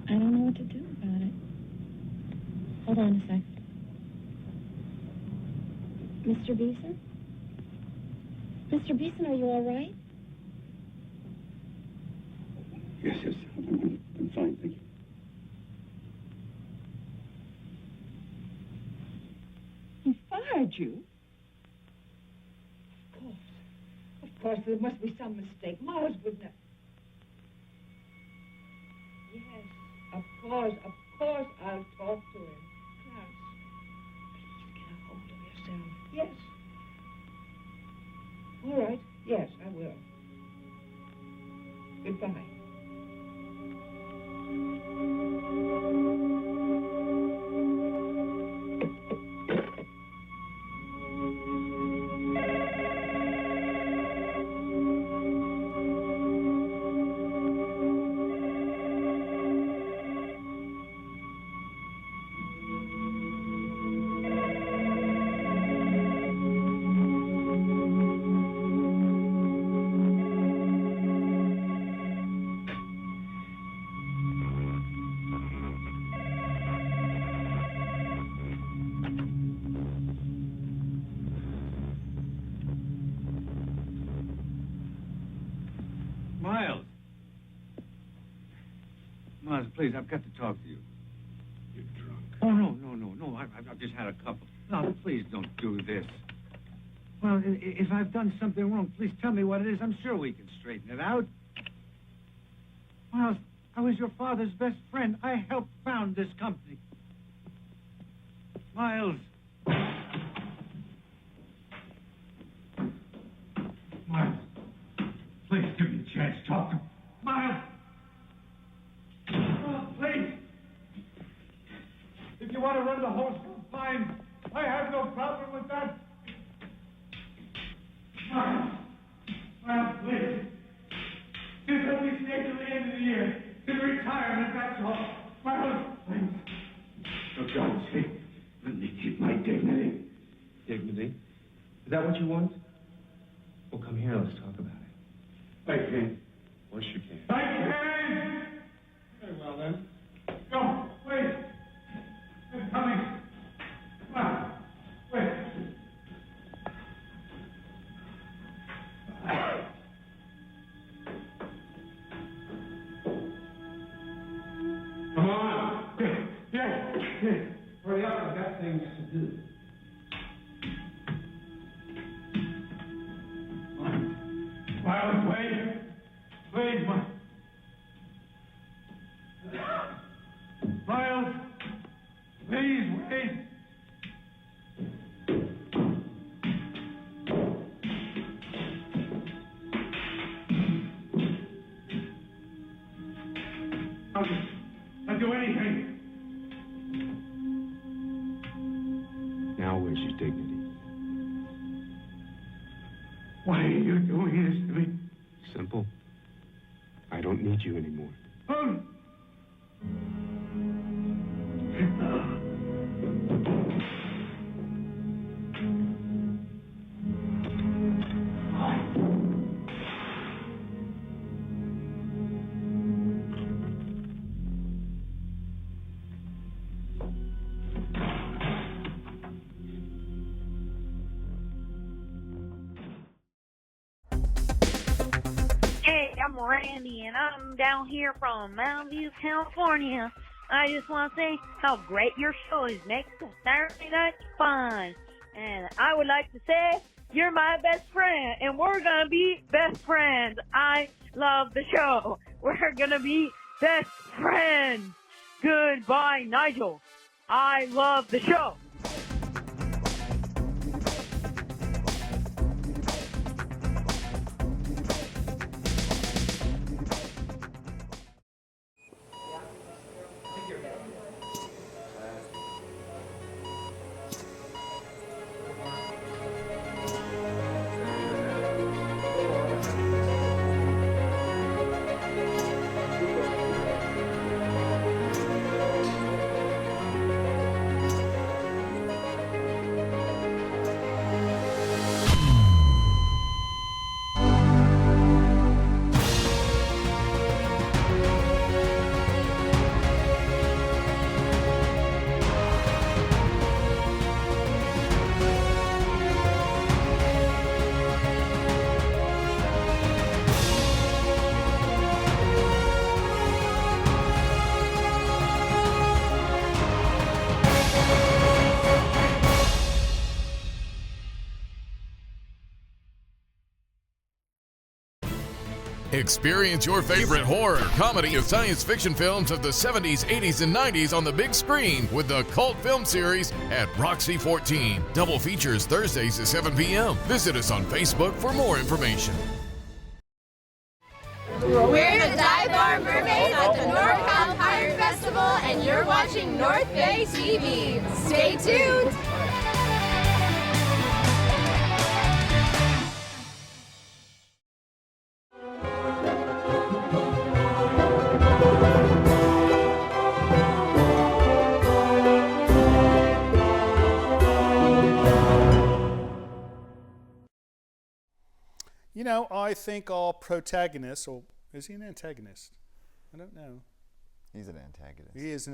I don't know what to do about it. Hold on a sec. Mr. Beeson? Mr. Beeson, are you all right? Yes, I'm fine, thank you. He fired you? Of course, there must be some mistake. Miles wouldn't have... Yes, Of course I'll talk to him. Clarence, please get a hold of yourself. Yes. All right. Yes, I will. Goodbye. Miles, please, I've got to talk to you. You're drunk. Oh, no. I've just had a couple. No, please don't do this. Well, if I've done something wrong, please tell me what it is. I'm sure we can straighten it out. Miles, I was your father's best friend. I helped found this company. Miles. Miles, please give me a chance. Talk to me. Miles. Oh, please. If you want to run the whole school, fine. I have no problem with that. Miles, please. Just let me stay till the end of the year. Till retirement, that's all. Miles, please. For God's sake, let me keep my dignity. Dignity? Is that what you want? Well, come here, let's talk about it. I can't. Of course you can. I can't! Very well, then. Go, wait. I'm coming. Come on, wait. Come on. Yeah. Hurry up, I've got things to do. Miles, wait. Please, Miles, please wait. I'll do anything. Now where's your dignity? Why are you doing this to me? Simple. I don't need you anymore. I'm Randy, and I'm down here from Mountain View, California. I just want to say how great your show is next to Saturday Night Fun. And I would like to say, you're my best friend, and we're going to be best friends. I love the show. We're going to be best friends. Goodbye, Nigel. I love the show. Experience your favorite horror, comedy, and science fiction films of the 70s, 80s, and 90s on the big screen with the Cult Film Series at Roxy 14. Double features Thursdays at 7 p.m. Visit us on Facebook for more information. We're the Dive Bar Mermaids at the NorCal Pirate Festival, and you're watching North Bay TV. Stay tuned! You know, I think our protagonist, or is he an antagonist? I don't know. He's an antagonist. He is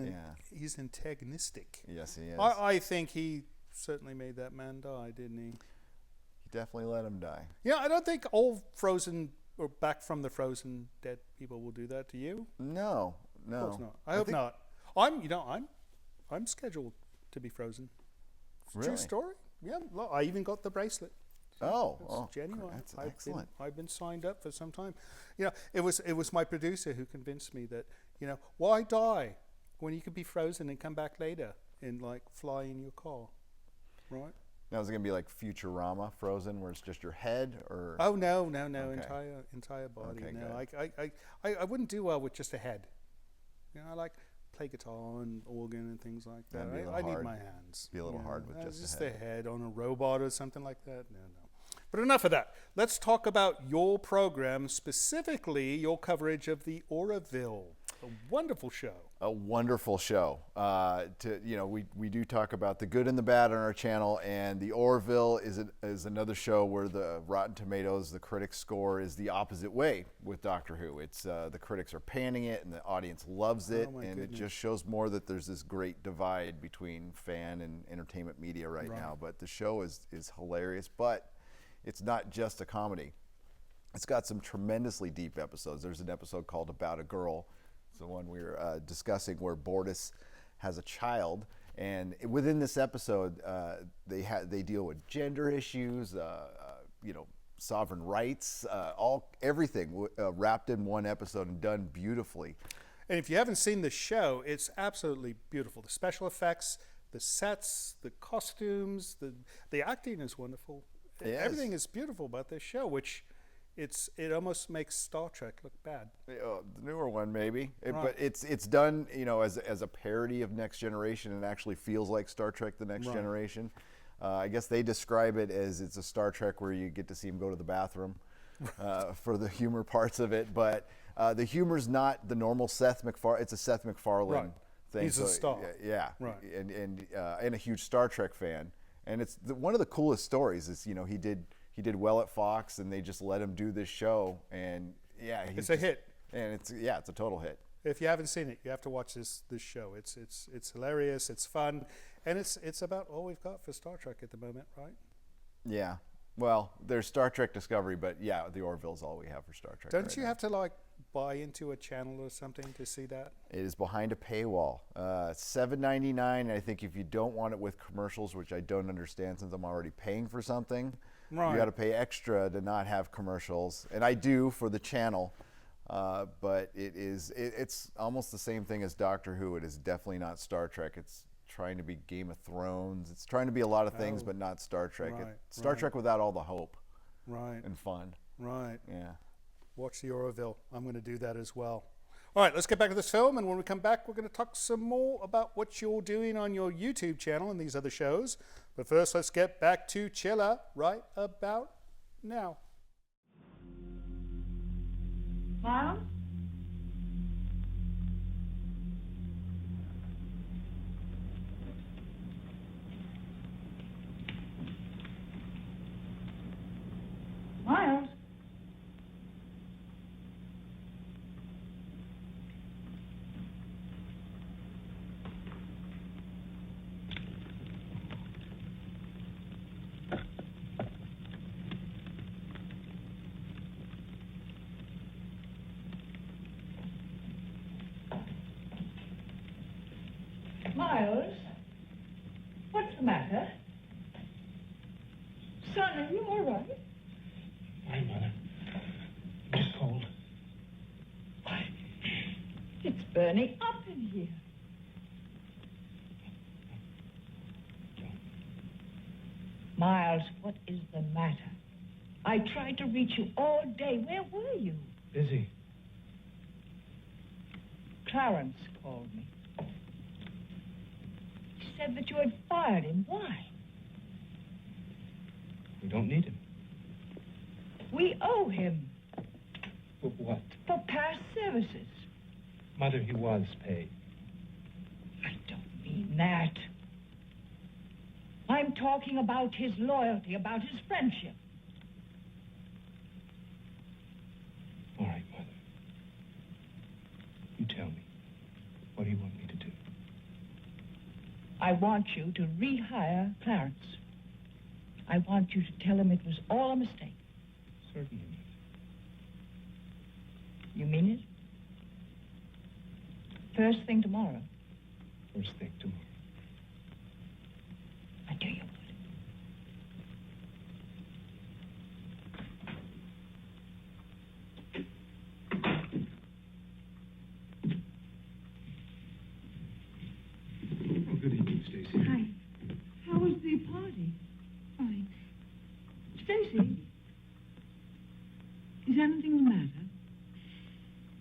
he's antagonistic. Yes, he is. I think he certainly made that man die, didn't he? He definitely let him die. Yeah, I don't think all frozen or back from the frozen dead people will do that to you. No. Of course not. I hope not. I'm scheduled to be frozen. Really? True story. Yeah, look, I even got the bracelet. Oh, genuine. That's excellent. I've been signed up for some time. You know, it was my producer who convinced me that, you know, why die when you could be frozen and come back later and like fly in your car, right? Now is it gonna be like Futurama, Frozen, where it's just your head, or? Oh no, Okay. entire body. Okay, no, I wouldn't do well with just a head. You know, I like play guitar and organ and things like that. I need my hands. Be a little hard with just the head on a robot or something like that. No. But enough of that. Let's talk about your program, specifically your coverage of the Orville, a wonderful show. A wonderful show. We do talk about the good and the bad on our channel, and the Orville is another show where the Rotten Tomatoes, the critics score is the opposite way with Doctor Who. It's the critics are panning it, and the audience loves it, and it just shows more that there's this great divide between fan and entertainment media right now. But the show is hilarious, but it's not just a comedy. It's got some tremendously deep episodes. There's an episode called About a Girl. It's the one we were discussing where Bortus has a child, and within this episode, they deal with gender issues, sovereign rights, everything wrapped in one episode and done beautifully. And if you haven't seen the show, it's absolutely beautiful. The special effects, the sets, the costumes, the acting is wonderful. Everything is beautiful about this show, which it almost makes Star Trek look bad. The newer one, maybe, but it's done, as a parody of Next Generation, and actually feels like Star Trek: The Next Generation. I guess they describe it as it's a Star Trek where you get to see him go to the bathroom for the humor parts of it, but the humor's not the normal Seth MacFarlane. It's a Seth MacFarlane thing. He's a star. Yeah, and a huge Star Trek fan. And it's one of the coolest stories is, he did well at Fox, and they just let him do this show, and it's a hit. And it's a total hit. If you haven't seen it, you have to watch this show. It's hilarious, it's fun, and it's about all we've got for Star Trek at the moment, right? Yeah. Well, there's Star Trek Discovery, but the Orville's all we have for Star Trek. Don't you have to buy into a channel or something to see that? It is behind a paywall. $7.99. I think if you don't want it with commercials, which I don't understand since I'm already paying for something, you got to pay extra to not have commercials. And I do for the channel, but it's almost the same thing as Doctor Who. It is definitely not Star Trek. It's trying to be Game of Thrones. It's trying to be a lot of things, but not Star Trek. Star Trek without all the hope and fun. Right. Yeah. Watch the Orville. I'm going to do that as well. All right, let's get back to this film, and when we come back, we're going to talk some more about what you're doing on your YouTube channel and these other shows. But first, let's get back to Chiller right about now. Mom? Miles? Miles? What's the matter? Son, are you all right? Fine, Mother. I'm just cold. It's burning up in here. Miles, what is the matter? I tried to reach you all day. Where were you? Busy. Clarence called me. He said that you had fired him. Why? We don't need him. We owe him For what? for past services. Mother, he was paid. I don't mean that. I'm talking about his loyalty, about his friendship. All right, Mother. You tell me. What do you want me to do? I want you to rehire Clarence. I want you to tell him it was all a mistake. Certainly, Mother. You mean it? First thing tomorrow. First thing tomorrow. I tell you Oh, good evening, Stacy. Hi. How was the party? Fine. Stacy, is anything the matter?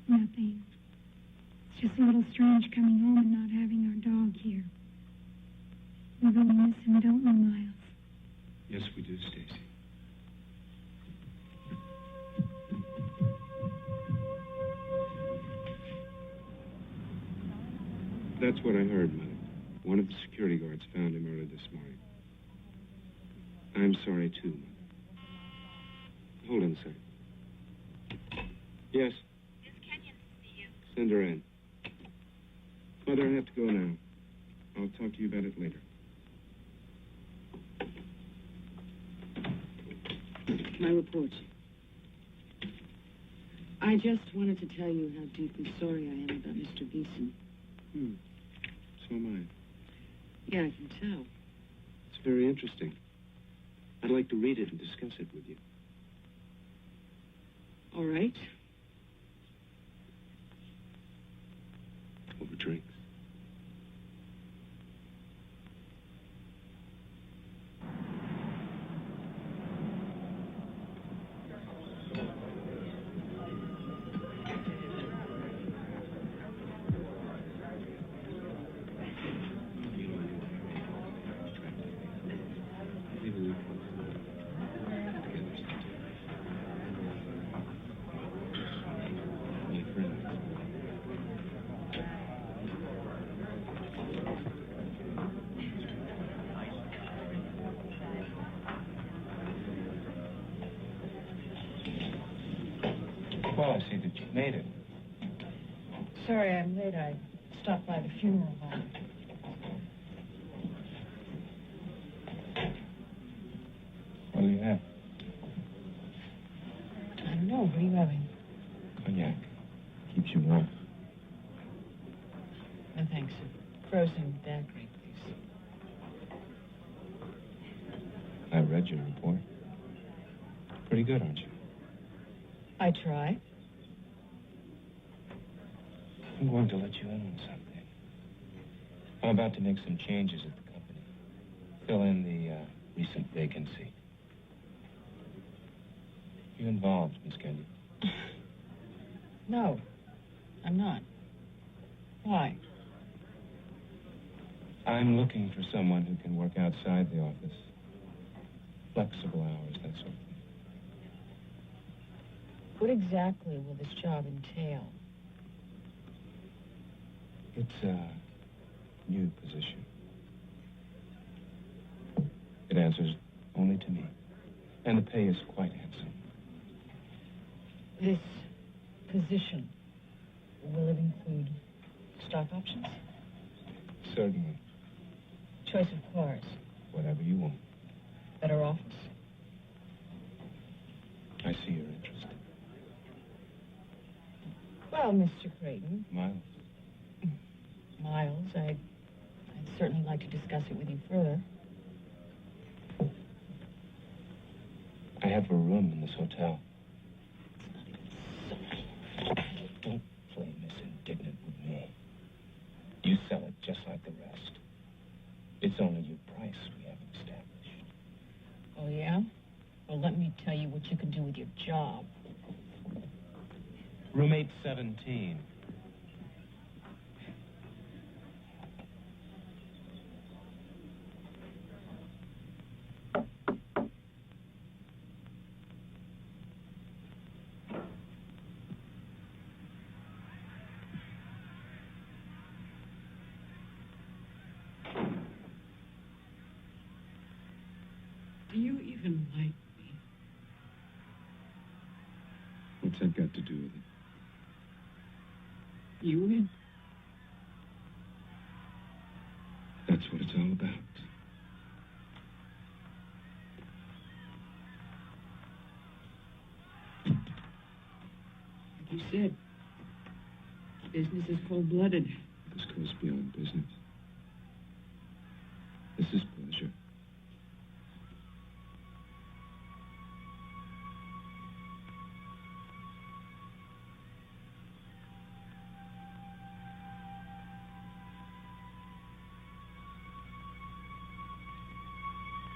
Nothing. It's just a little strange coming home and not having our dog here. We really miss him, don't we, Miles? Yes, we do, Stacy. That's what I heard, Mother. One of the security guards found him early this morning. I'm sorry, too, Mother. Hold on a second. Yes? Miss Kenyon to see you. Send her in. Mother, I have to go now. I'll talk to you about it later. My report. I just wanted to tell you how deeply sorry I am about Mr. Beeson. So am I. Yeah, I can tell. It's very interesting. I'd like to read it and discuss it with you. All right. Over drinks. Well, I see that you made it. Sorry I'm late. I stopped by the funeral home. What do you have? I don't know. What are you having? Cognac. Keeps you warm. No, thanks. A frozen daiquiri, please. I read your report. Pretty good, aren't you? I try. I'm going to let you in on something. I'm about to make some changes at the company. Fill in the recent vacancy. You involved, Miss Kenyon? No, I'm not. Why? I'm looking for someone who can work outside the office. Flexible hours, that sort of thing. What exactly will this job entail? It's a new position. It answers only to me. And the pay is quite handsome. This position, will it include stock options? Certainly. Choice of cars? Whatever you want. Better office? I see you're interested. Well, Mr. Creighton. Miles. Miles, I'd certainly like to discuss it with you further. I have a room in this hotel. Don't play Miss Indignant with me. like the rest. It's only your price we haven't established. Oh, yeah? Well, let me tell you what you can do with your job. Roommate 17. Do you even like me? What's that got to do with it? You in? That's what it's all about. Like you said, business is cold-blooded. This goes beyond business. This is pleasure.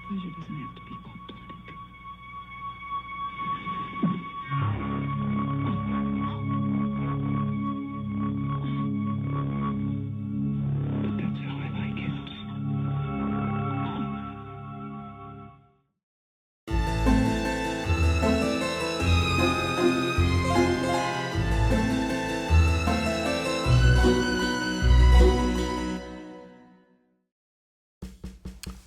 Pleasure doesn't have to be cold-blooded. But that's how I like it.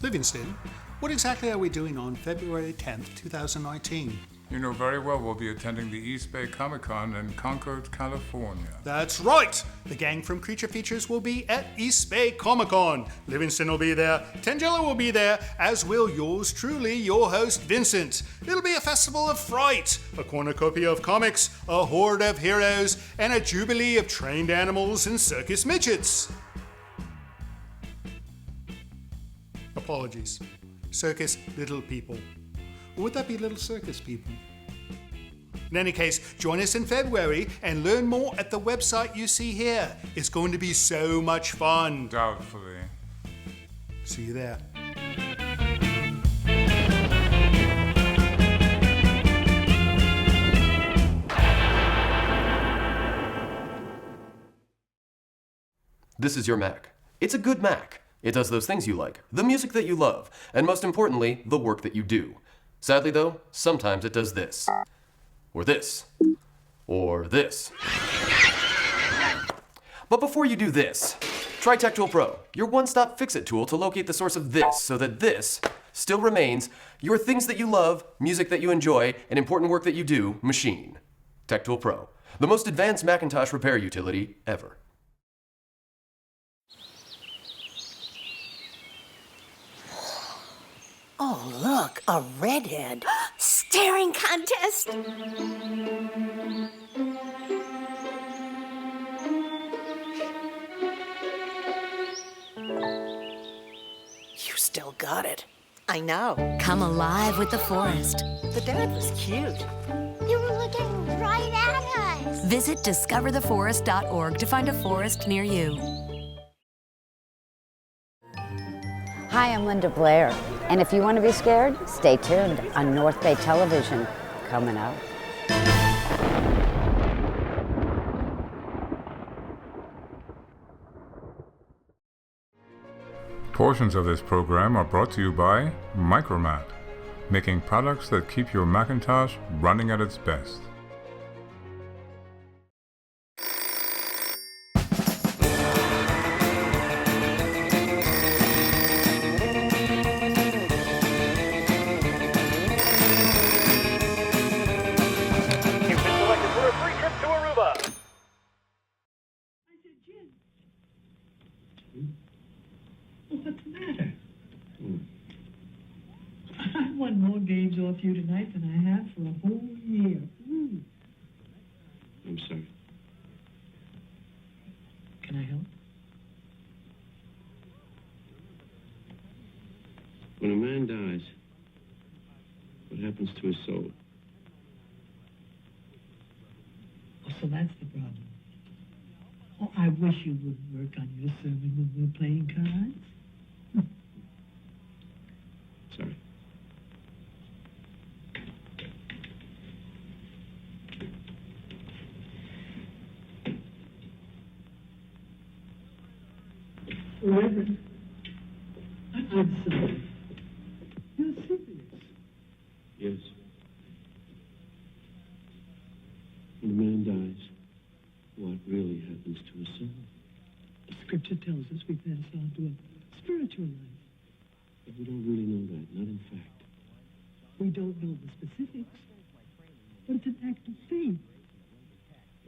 Livingston, what exactly are we doing on February 10th, 2019? You know very well we'll be attending the East Bay Comic-Con in Concord, California. That's right! The gang from Creature Features will be at East Bay Comic-Con. Livingston will be there, Tangelo will be there, as will yours truly, your host Vincent. It'll be a festival of fright, a cornucopia of comics, a horde of heroes, and a jubilee of trained animals and circus midgets. Apologies. Circus little people. Or would that be little circus people? In any case, join us in February and learn more at the website you see here. It's going to be so much fun. Doubtfully. See you there. This is your Mac. It's a good Mac. It does those things you like, the music that you love, and most importantly, the work that you do. Sadly though, sometimes it does this. Or this. Or this. But before you do this, try Tech-Tool Pro, your one-stop fix-it tool to locate the source of this so that this still remains your things that you love, music that you enjoy, and important work that you do machine. Tech-Tool Pro, the most advanced Macintosh repair utility ever. Oh, look, a redhead. Staring contest. You still got it. I know. Come alive with the forest. The dad was cute. You were looking right at us. Visit discovertheforest.org to find a forest near you. Hi, I'm Linda Blair, and if you want to be scared, stay tuned on North Bay Television, coming up. Portions of this program are brought to you by Micromat, making products that keep your Macintosh running at its best. What's the matter? I won more games off you tonight than I have for a whole year. I'm sorry. Can I help? When a man dies, what happens to his soul? Oh, so that's the problem. Oh, I wish you would work on your serving when we're playing cards. Sorry. Reverend, I'm sorry. You're serious. Yes. When a man dies, what really happens to a soul? Scripture tells us we pass on to a spiritual life. But we don't really know that, not in fact. We don't know the specifics, but it's an act of faith.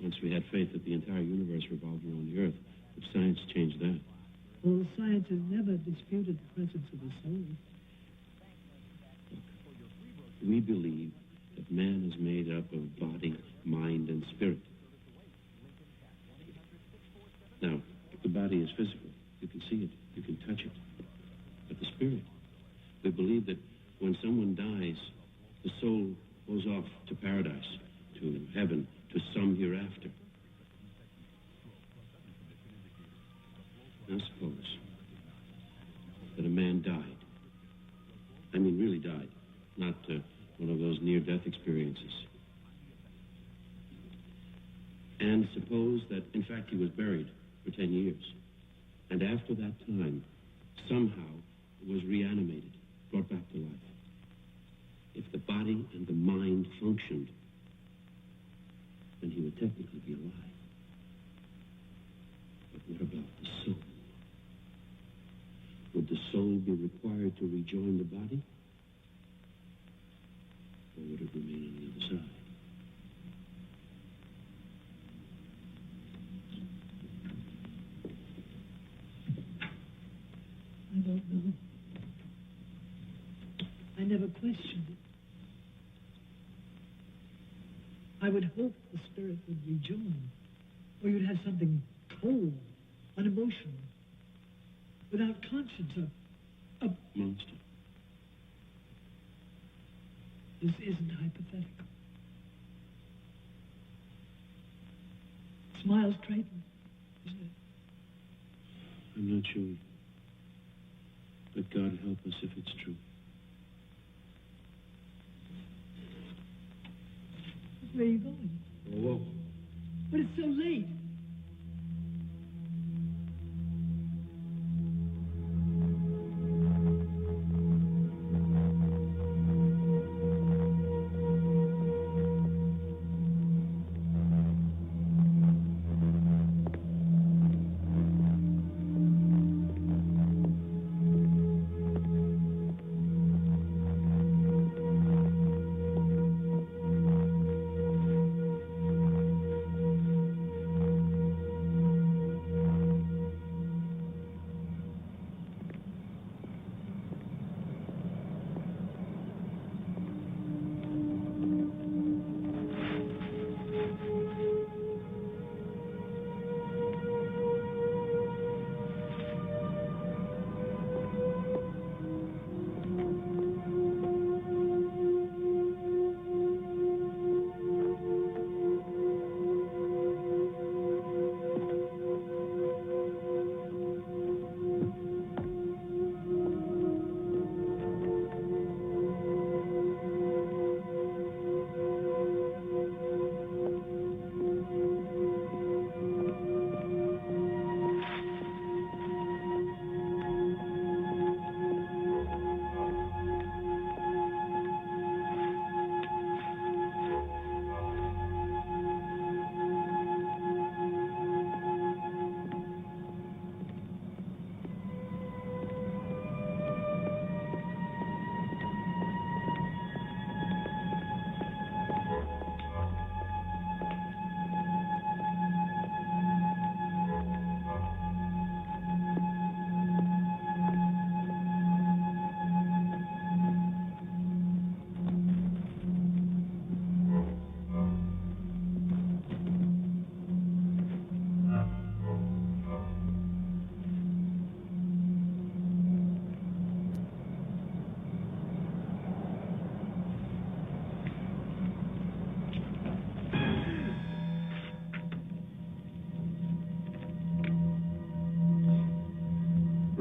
Once we had faith that the entire universe revolved around the earth, but science changed that. Well, science has never disputed the presence of the soul. We believe that man is made up of body, mind, and spirit. Now, if the body is physical, you can see it, you can touch it. But the spirit, we believe that when someone dies, the soul goes off to paradise, to heaven, to some hereafter. Now suppose that a man died. I mean, really died, not one of those near-death experiences. And suppose that, in fact, he was buried for 10 years. And after that time, somehow was reanimated, brought back to life. If the body and the mind functioned, then he would technically be alive. But what about the soul? Would the soul be required to rejoin the body? Or would it remain on the other side? I don't know. I never questioned it. I would hope the spirit would rejoin, or you'd have something cold, unemotional, without conscience, a monster. This isn't hypothetical. Smiles Triton, isn't it? I'm not sure. But God help us if it's true. Where are you going? For a walk. But it's so late.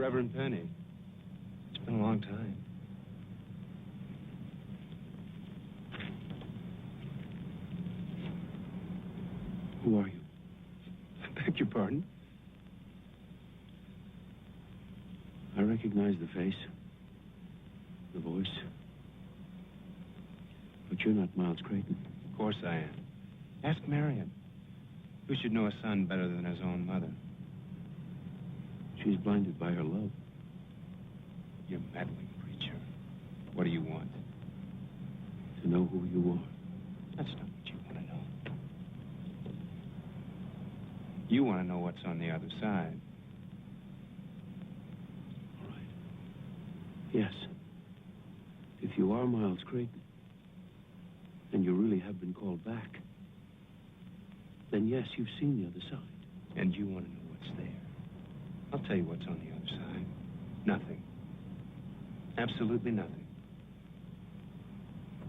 Reverend Penny. It's been a long time. Who are you? I beg your pardon? I recognize the face, the voice. But you're not Miles Creighton. Of course I am. Ask Marion. Who should know a son better than his own mother? She's blinded by her love. You meddling creature. What do you want? To know who you are. That's not what you want to know. You want to know what's on the other side. All right. Yes. If you are Miles Creighton, and you really have been called back, then yes, you've seen the other side. And you want to know what's there. I'll tell you what's on the other side. Nothing. Absolutely nothing.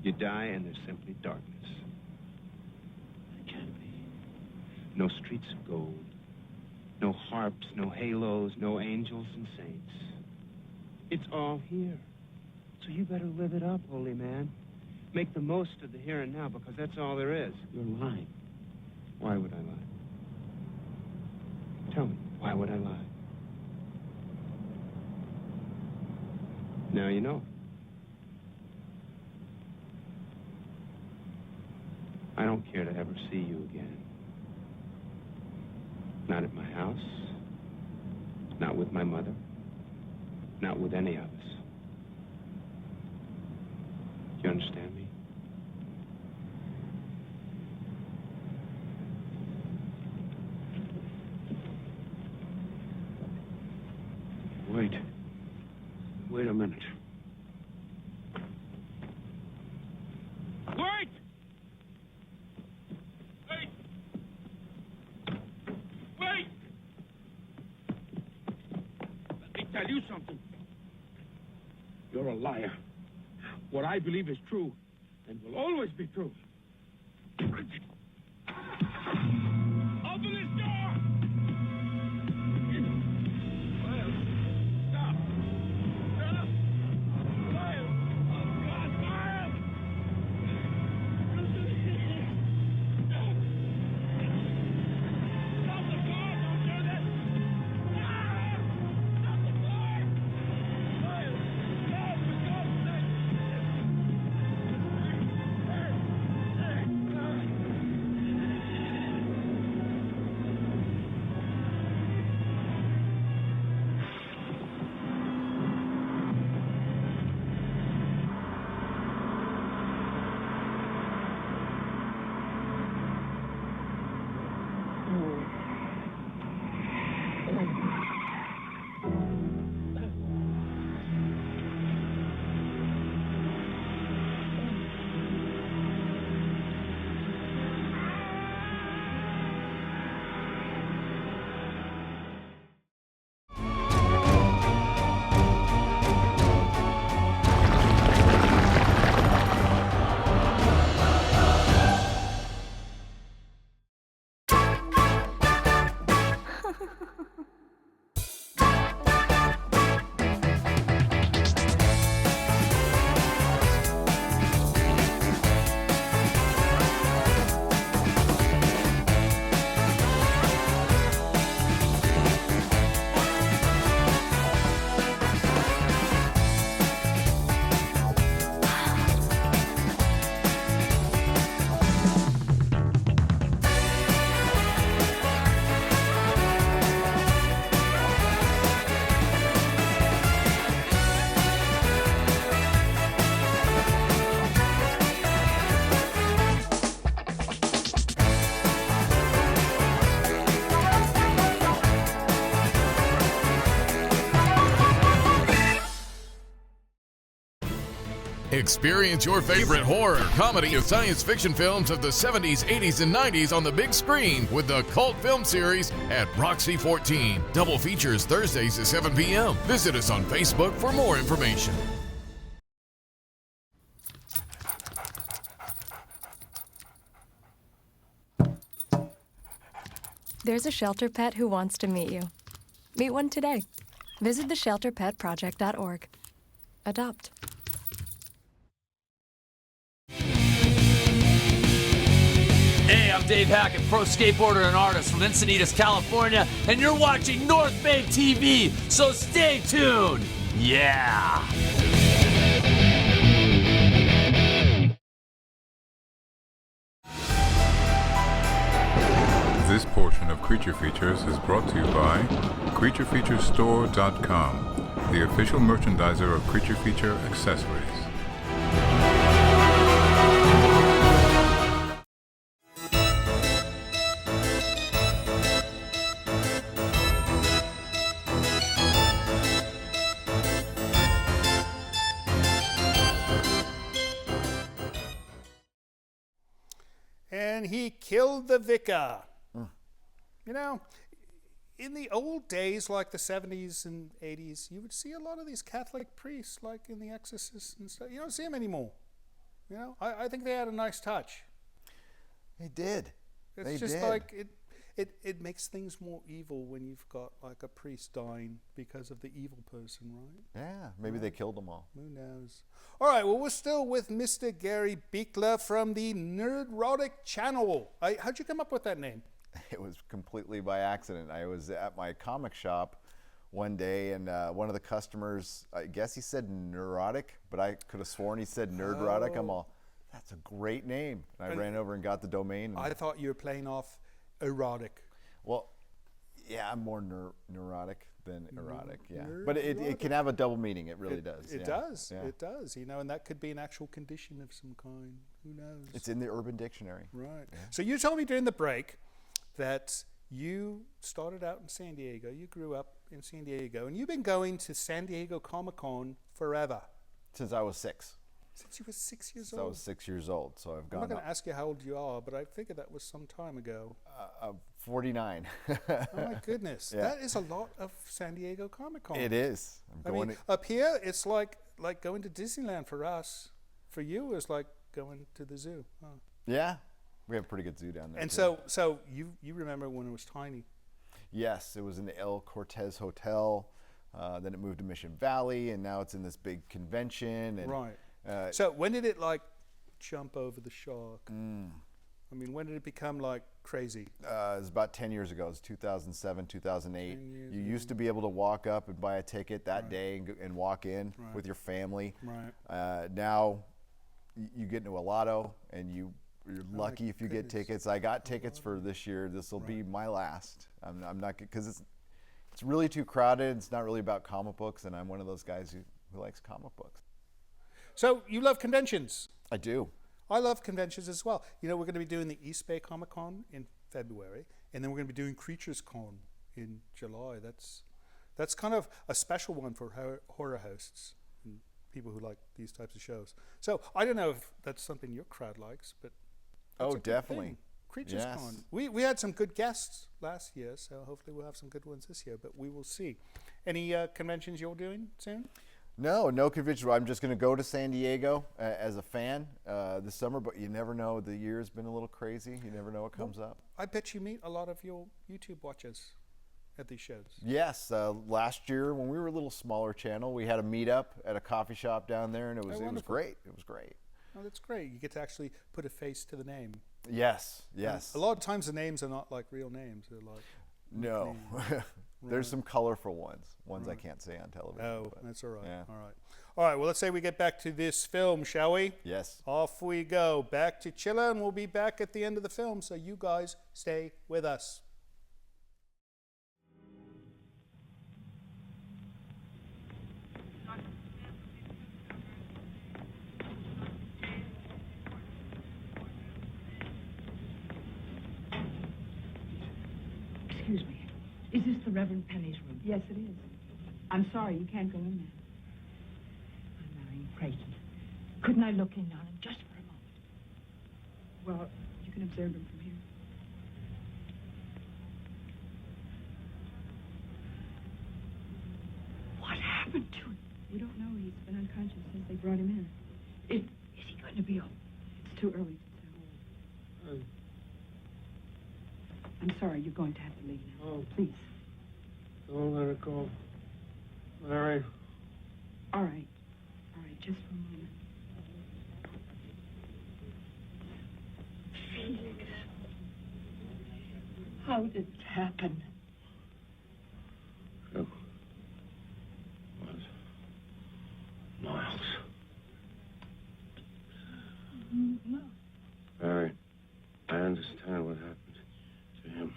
You die and there's simply darkness. It can't be. No streets of gold. No harps, no halos, no angels and saints. It's all here. So you better live it up, holy man. Make the most of the here and now, because that's all there is. You're lying. Why would I lie? Tell me, why would I lie? Now you know. I don't care to ever see you again. Not at my house. Not with my mother. Not with any of us. You understand me? Wait. Wait a minute. Wait! Wait! Wait! Let me tell you something. You're a liar. What I believe is true, and will always be true. Open this door! Miles, stop! Stop! Miles! Oh, God, Miles! Stop the car! Don't do this! Ah! Stop the car! Miles! No, for God's sake! Experience your favorite horror, comedy, and science fiction films of the 70s, 80s, and 90s on the big screen with the Cult Film Series at Roxy 14. Double features Thursdays at 7 p.m. Visit us on Facebook for more information. There's a shelter pet who wants to meet you. Meet one today. Visit theshelterpetproject.org. Adopt. Hey, I'm Dave Hackett, pro skateboarder and artist from Encinitas, California, and you're watching North Bay TV, so stay tuned. Yeah. This portion of Creature Features is brought to you by CreatureFeatureStore.com, the official merchandiser of Creature Feature accessories. And he killed the vicar. You know, in the old days, like the 70s and 80s, you would see a lot of these Catholic priests, like in The Exorcist and stuff. You don't see them anymore. You know, I think they had a nice touch. They did. It's just like it makes things more evil when you've got like a priest dying because of the evil person, right? Yeah, maybe they killed them all. Who knows? All right, well, we're still with Mr. Gary Buechler from the Nerdrotic channel. How'd you come up with that name? It was completely by accident. I was at my comic shop one day, and one of the customers, I guess he said Neurotic, but I could have sworn he said Nerdrotic. I'm all, that's a great name. And I ran over and got the domain. I thought you were playing off erotic. Well, yeah, I'm more neurotic than erotic, yeah. But it can have a double meaning. It really does. It does. Yeah. It does. You know, and that could be an actual condition of some kind. Who knows? It's in the Urban Dictionary. Right. Yeah. So you told me during the break that you started out in San Diego. You grew up in San Diego, and you've been going to San Diego Comic-Con forever. Since I was 6. Since you were 6 years old? I was 6 years old, so I've gone. I'm not going to ask you how old you are, but I figured that was some time ago. 49. Oh my goodness, yeah. That is a lot of San Diego Comic-Con. It is. I mean, up here, it's like going to Disneyland for us. For you, it's like going to the zoo. Huh? Yeah. We have a pretty good zoo down there. And too. so you remember when it was tiny? Yes, it was in the El Cortez Hotel. Then it moved to Mission Valley, and now it's in this big convention. And, right. So when did it like jump over the shark? I mean, when did it become like crazy? It was about 10 years ago. It was 2007, 2008. You used to be able to walk up and buy a ticket that day and walk in with your family. Right. Now you get into a lotto, and you're lucky if you get tickets. I got tickets for this year. This will be my last. I'm not, because it's really too crowded. It's not really about comic books, and I'm one of those guys who likes comic books. So you love conventions? I do. I love conventions as well. You know, we're going to be doing the East Bay Comic Con in February, and then we're going to be doing Creatures Con in July. That's kind of a special one for horror hosts and people who like these types of shows. So I don't know if that's something your crowd likes, but oh, definitely. Creatures Con. We had some good guests last year, so hopefully we'll have some good ones this year, but we will see. Any conventions you're doing soon? No convention. I'm just going to go to San Diego as a fan this summer, but you never know. The year's been a little crazy. You never know what comes up. I bet you meet a lot of your YouTube watchers at these shows. Yes. Last year, when we were a little smaller channel, we had a meetup at a coffee shop down there, and it was great. It was great. Oh, that's great. You get to actually put a face to the name. Yes. A lot of times the names are not like real names. They're like no. There's some colorful ones I can't say on television. Oh, that's all right. Yeah. All right, well, let's say we get back to this film, shall we? Yes. Off we go. Back to Chiller, and we'll be back at the end of the film, so you guys stay with us. Excuse me. Is this the Reverend Penny's room? Yes, it is. I'm sorry, you can't go in there. I'm marrying Creighton. Couldn't I look in on him just for a moment? Well, you can observe him from here. What happened to him? We don't know. He's been unconscious since they brought him in. Is he going to be up? It's too early to tell. I'm sorry, you're going to have to leave now. Oh. Please. Don't let her go. Mary. All right. All right, just for a moment. Felix. How did it happen? Who was Miles? Mary, I understand what happened to him.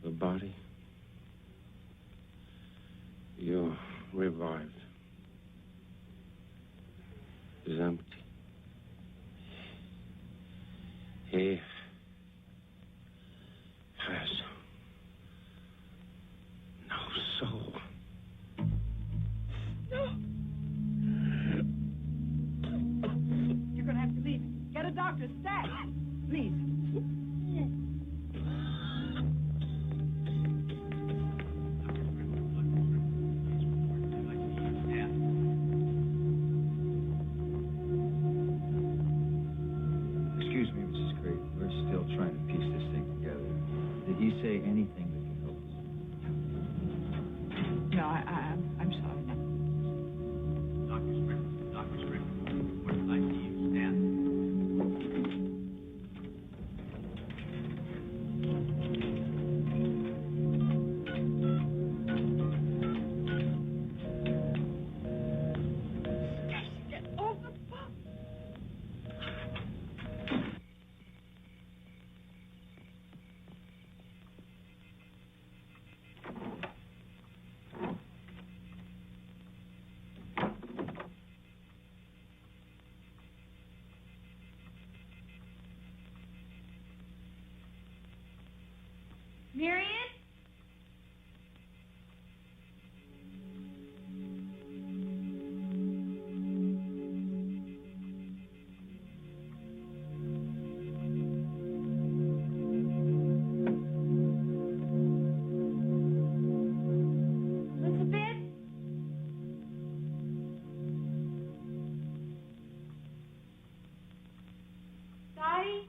The body, you're revived, is empty. He has no soul. No. You're gonna have to leave. Get a doctor, stat. Please. Excuse me, Mrs. Craven. We're still trying to piece this thing together. Did he say anything that can help us? No, I'm sorry. Dr. Strickland, what would I see you stand? Get off the phone. Marion? Elizabeth? Dottie?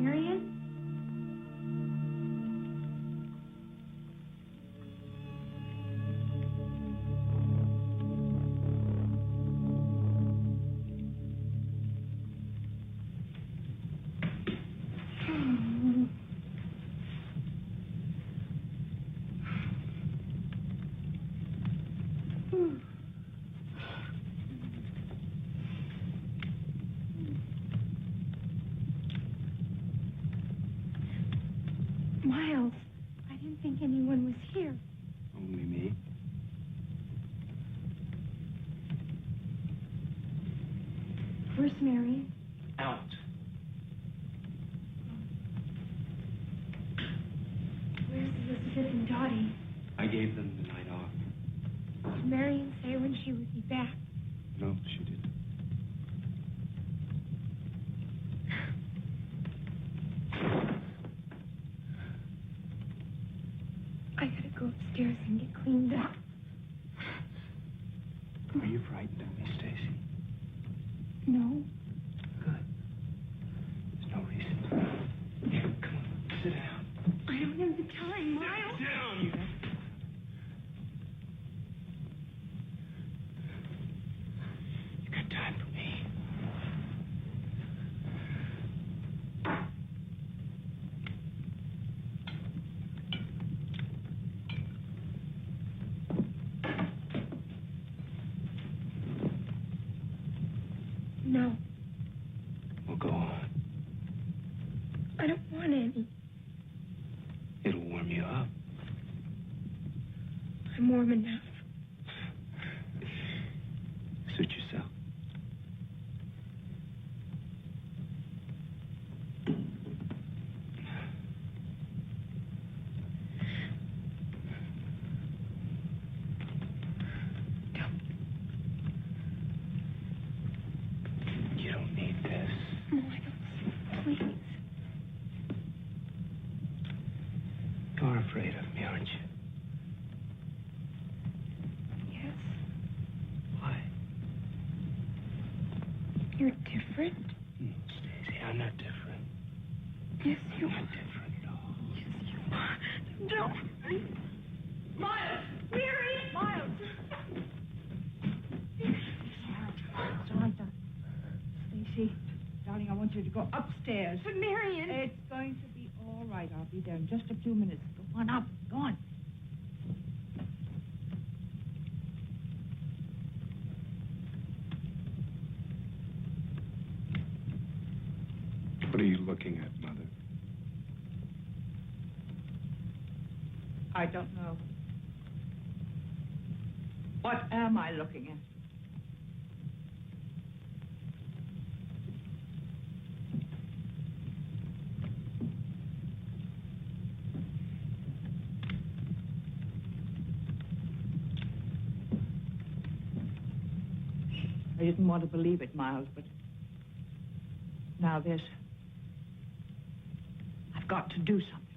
Marion? Miles, I didn't think anyone was here. Only me. Where's Mary? Out. Where's Elizabeth and Dottie? I gave them the night off. Did Marion say when she would be back? No, she didn't. I gotta go upstairs and get cleaned up. Are you frightened of me, Stacy? No. Good. There's no reason. Here, come on, sit down. I don't have the time, Miles. Sit down. You got time for me. No, Well, go on. I don't want any. It'll warm you up. I'm warm enough. Suit yourself. You don't need this. Miles, please. You're afraid of me, aren't you? Yes. Why? You're different. Stacy, I'm not different. Yes, you I'm are. not different at all. Yes, you are. Don't. Miles! Mary! Miles! It's all right, Stacy, darling, I want you to go upstairs. But Marion... It's going to be all right. I'll be there in just a few minutes. Go on up. Go on. What are you looking at, Mother? I don't know. What am I looking at? I didn't want to believe it, Miles, but now I've got to do something.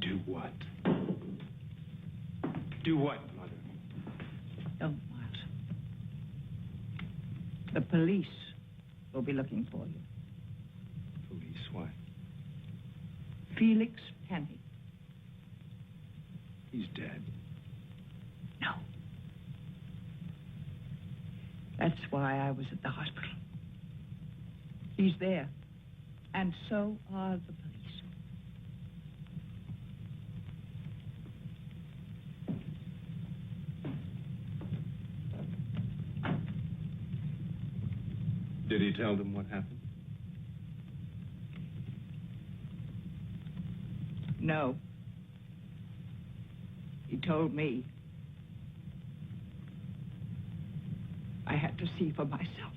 Do what? Do what, Mother? Don't, Miles. The police will be looking for you. Police, why? Felix Penny. He's dead. No. That's why I was at the hospital. He's there. And so are the police. Did he tell them what happened? No. He told me. I had to see for myself.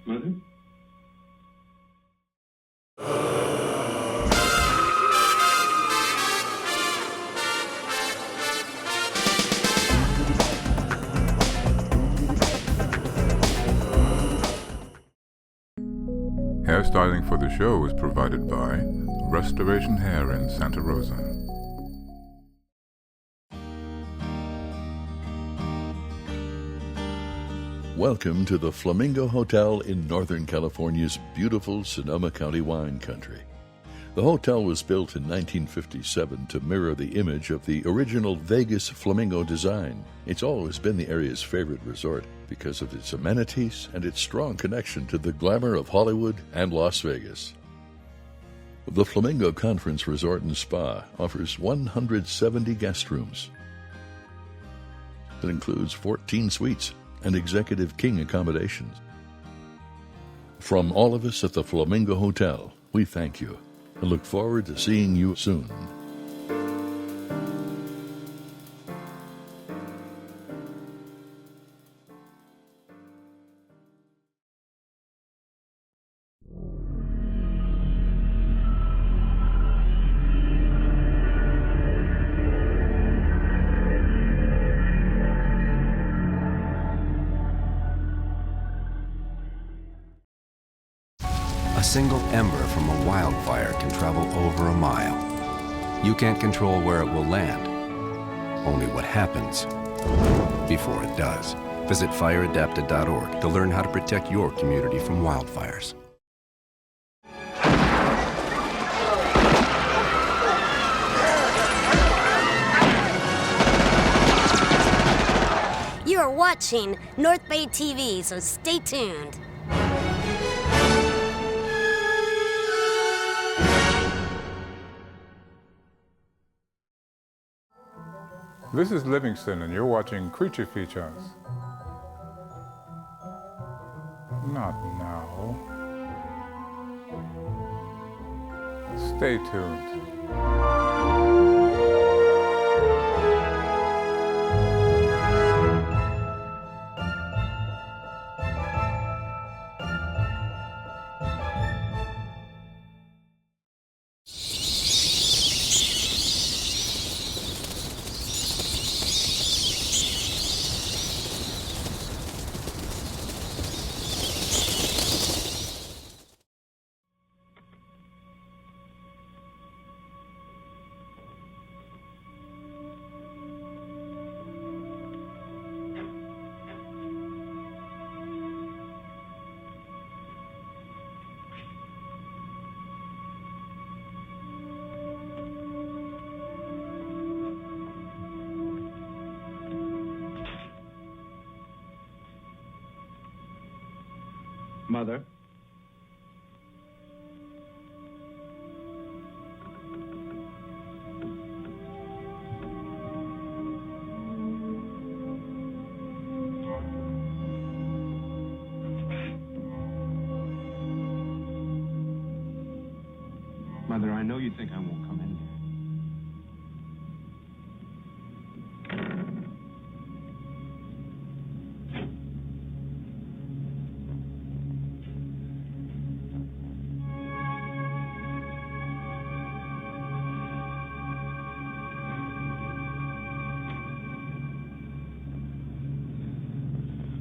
Mother? Hairstyling for the show was provided by Restoration Hair in Santa Rosa. Welcome to the Flamingo Hotel in Northern California's beautiful Sonoma County wine country. The hotel was built in 1957 to mirror the image of the original Vegas Flamingo design. It's always been the area's favorite resort because of its amenities and its strong connection to the glamour of Hollywood and Las Vegas. The Flamingo Conference Resort and Spa offers 170 guest rooms. It includes 14 suites and executive king accommodations. From all of us at the Flamingo Hotel, we thank you and look forward to seeing you soon. A single ember from a wildfire can travel over a mile. You can't control where it will land, only what happens before it does. Visit fireadapted.org to learn how to protect your community from wildfires. You are watching North Bay TV, so stay tuned. This is Livingston, and you're watching Creature Features. Not now. Stay tuned. Mother? Mother, I know you think I won't come in here.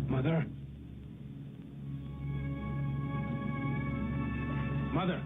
Mother? Mother?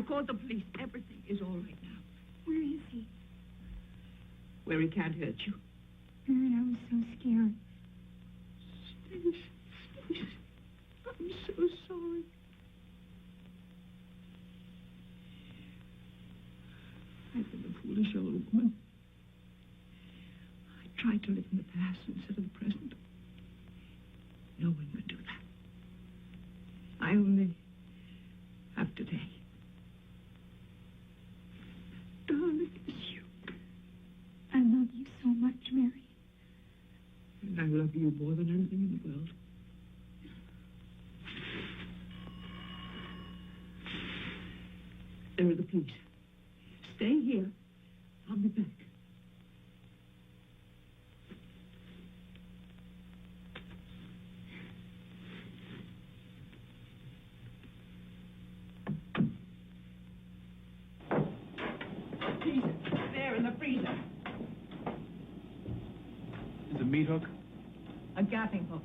Call the police. Everything is all right now. Where is he? Where he can't hurt you. Mary, I was so scared. Stacy, I'm so sorry. I've been a foolish old woman. I tried to live in the past instead of the present. No one could do that. I only have today. Darling, it's you. I love you so much, Mary. And I love you more than anything in the world. There are the police. Stay here. I'll be back. There in the freezer. Is a meat hook? A gapping hook.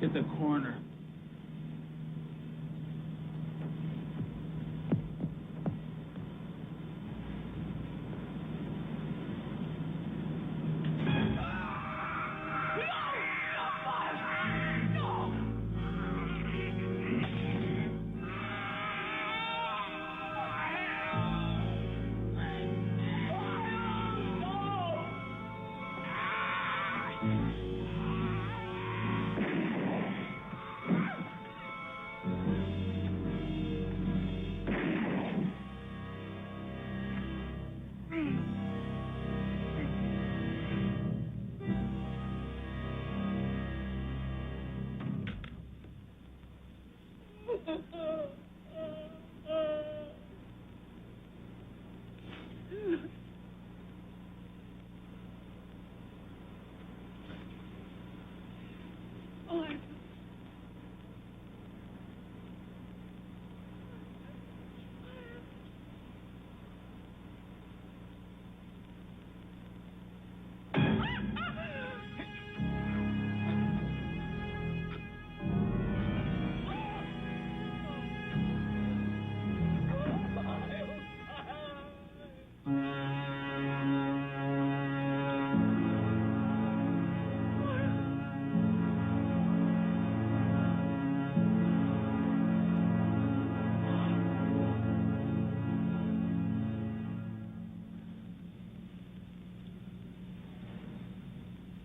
Get the coroner.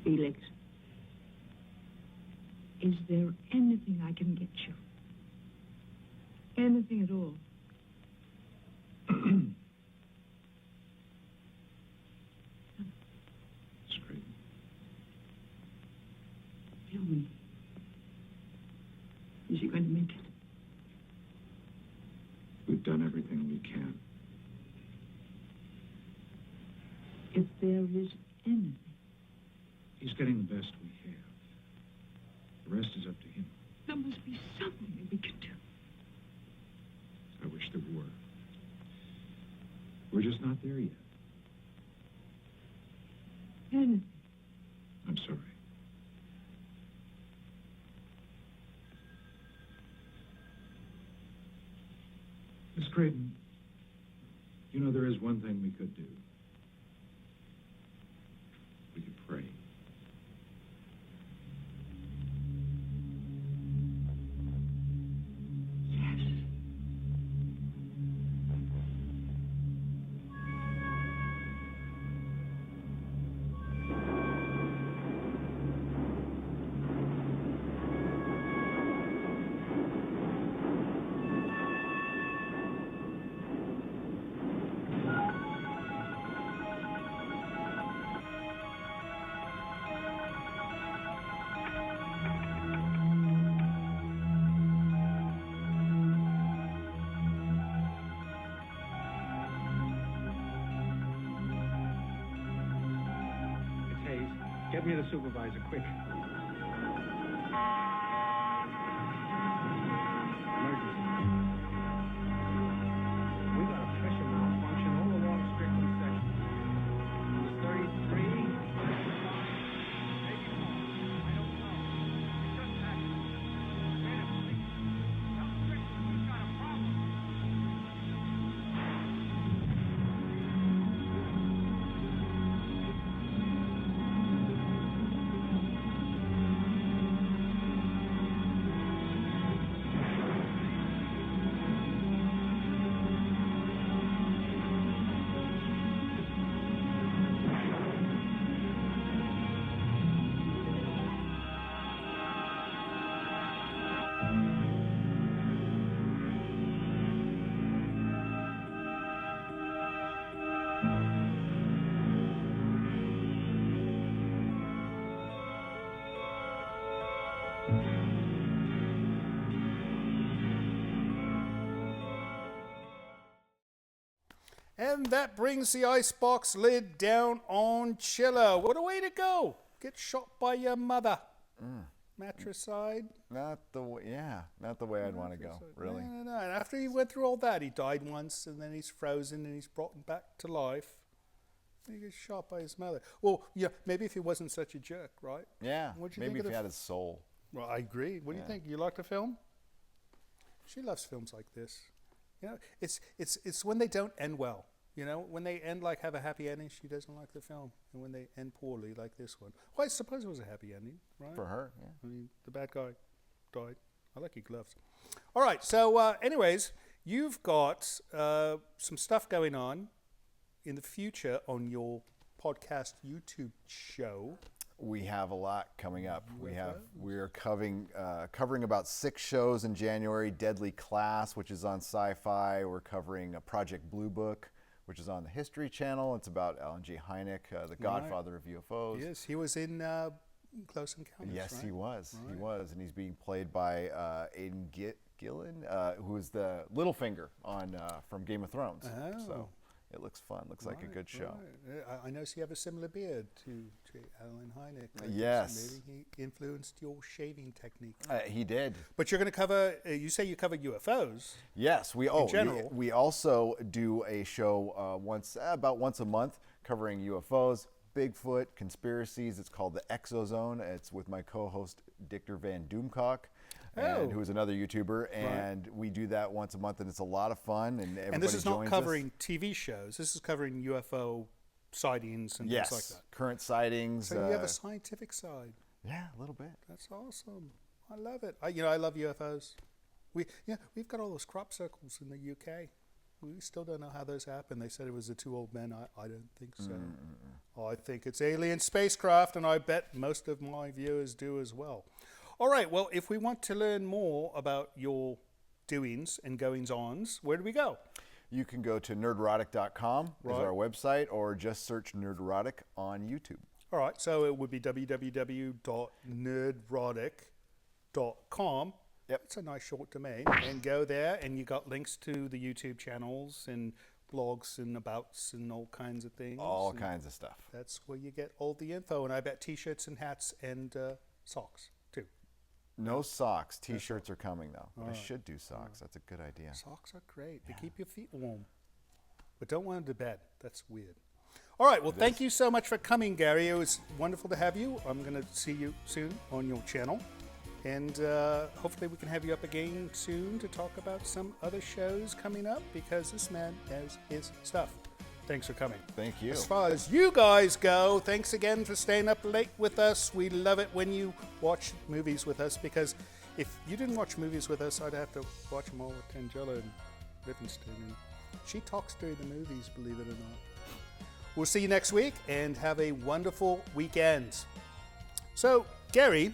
Felix, is there anything I can get you? Anything at all? It's great. Tell me. Is he going to make it? We've done everything we can. If there is anything. He's getting the best we have. The rest is up to him. There must be something that we can do. I wish there were. We're just not there yet. Anything. I'm sorry. Miss Craven, you know there is one thing we could do. We could pray. Get me the supervisor, quick. Emergency. We got a pressure malfunction all along Strickland section. It's 33, 35, maybe more. I don't know. It doesn't matter. Wait a minute. Tell Strickland we've got a problem. And that brings the icebox lid down on Chiller. What a way to go. Get shot by your mother. Matricide. Not the way I'd want to go, really. No. And after he went through all that, he died once, and then he's frozen, and he's brought back to life. And he gets shot by his mother. Well, yeah, maybe if he wasn't such a jerk, right? Yeah, What'd you maybe think if of he had his soul. Well, I agree. What do you think? You like the film? She loves films like this. You know, it's when they don't end well. You know, when they end like have a happy ending, she doesn't like the film. And when they end poorly, like this one. Well, I suppose it was a happy ending, right? For her, yeah. I mean, the bad guy died. I like your gloves. All right, so anyways, you've got some stuff going on in the future on your podcast YouTube show. We have a lot coming up. We are covering about 6 shows in January. Deadly Class, which is on Sci-Fi. We're covering Project Blue Book, which is on the History Channel. It's about Alan G. Hynek, the godfather of UFOs. Yes, he was in Close Encounters. Yes, right? he was. Right. He was, and he's being played by Aidan Gillen, who is the Littlefinger on from Game of Thrones. Oh. So it looks fun. Looks like a good show. Right. I noticed you have a similar beard to Alan Hynek. Yes. Maybe he influenced your shaving technique. He did. But you're going to cover. You say you cover UFOs. Yes, in general. We also do a show about once a month covering UFOs, Bigfoot, conspiracies. It's called the Exozone. It's with my co-host Dictor Van Doomcock. Who is another YouTuber, and we do that once a month, and it's a lot of fun. And this is not covering TV shows. This is covering UFO sightings and things like that. Current sightings. So you have a scientific side. Yeah, a little bit. That's awesome. I love it. I love UFOs. We've got all those crop circles in the UK. we still don't know how those happened. They said it was the two old men. I don't think so. I think it's alien spacecraft, and I bet most of my viewers do as well. All right, well, if we want to learn more about your doings and goings-ons, where do we go? You can go to nerdrotic.com is Right. our website, or just search Nerdrotic on YouTube. All right, so it would be www.nerdrotic.com. Yep. It's a nice short domain. And go there, and you got links to the YouTube channels and blogs and abouts and all kinds of things. All and kinds of stuff. That's where you get all the info. And I bet T-shirts and hats and socks, too. No socks. T-shirts are coming, though. All I right. should do socks. That's a good idea. Socks are great. They keep your feet warm. But don't wear them to bed. That's weird. All right, well, thank you so much for coming, Gary. It was wonderful to have you. I'm going to see you soon on your channel. And hopefully we can have you up again soon to talk about some other shows coming up, because this man has his stuff. Thanks for coming. Thank you. As far as you guys go, thanks again for staying up late with us. We love it when you watch movies with us, because if you didn't watch movies with us, I'd have to watch them all with Tangela and Livingston. And she talks during the movies, believe it or not. We'll see you next week, and have a wonderful weekend. So, Gary,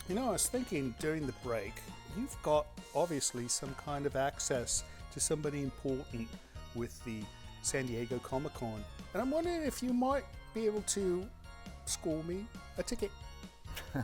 you know, I was thinking during the break, you've got obviously some kind of access to somebody important with the San Diego Comic-Con. And I'm wondering if you might be able to score me a ticket. Nah.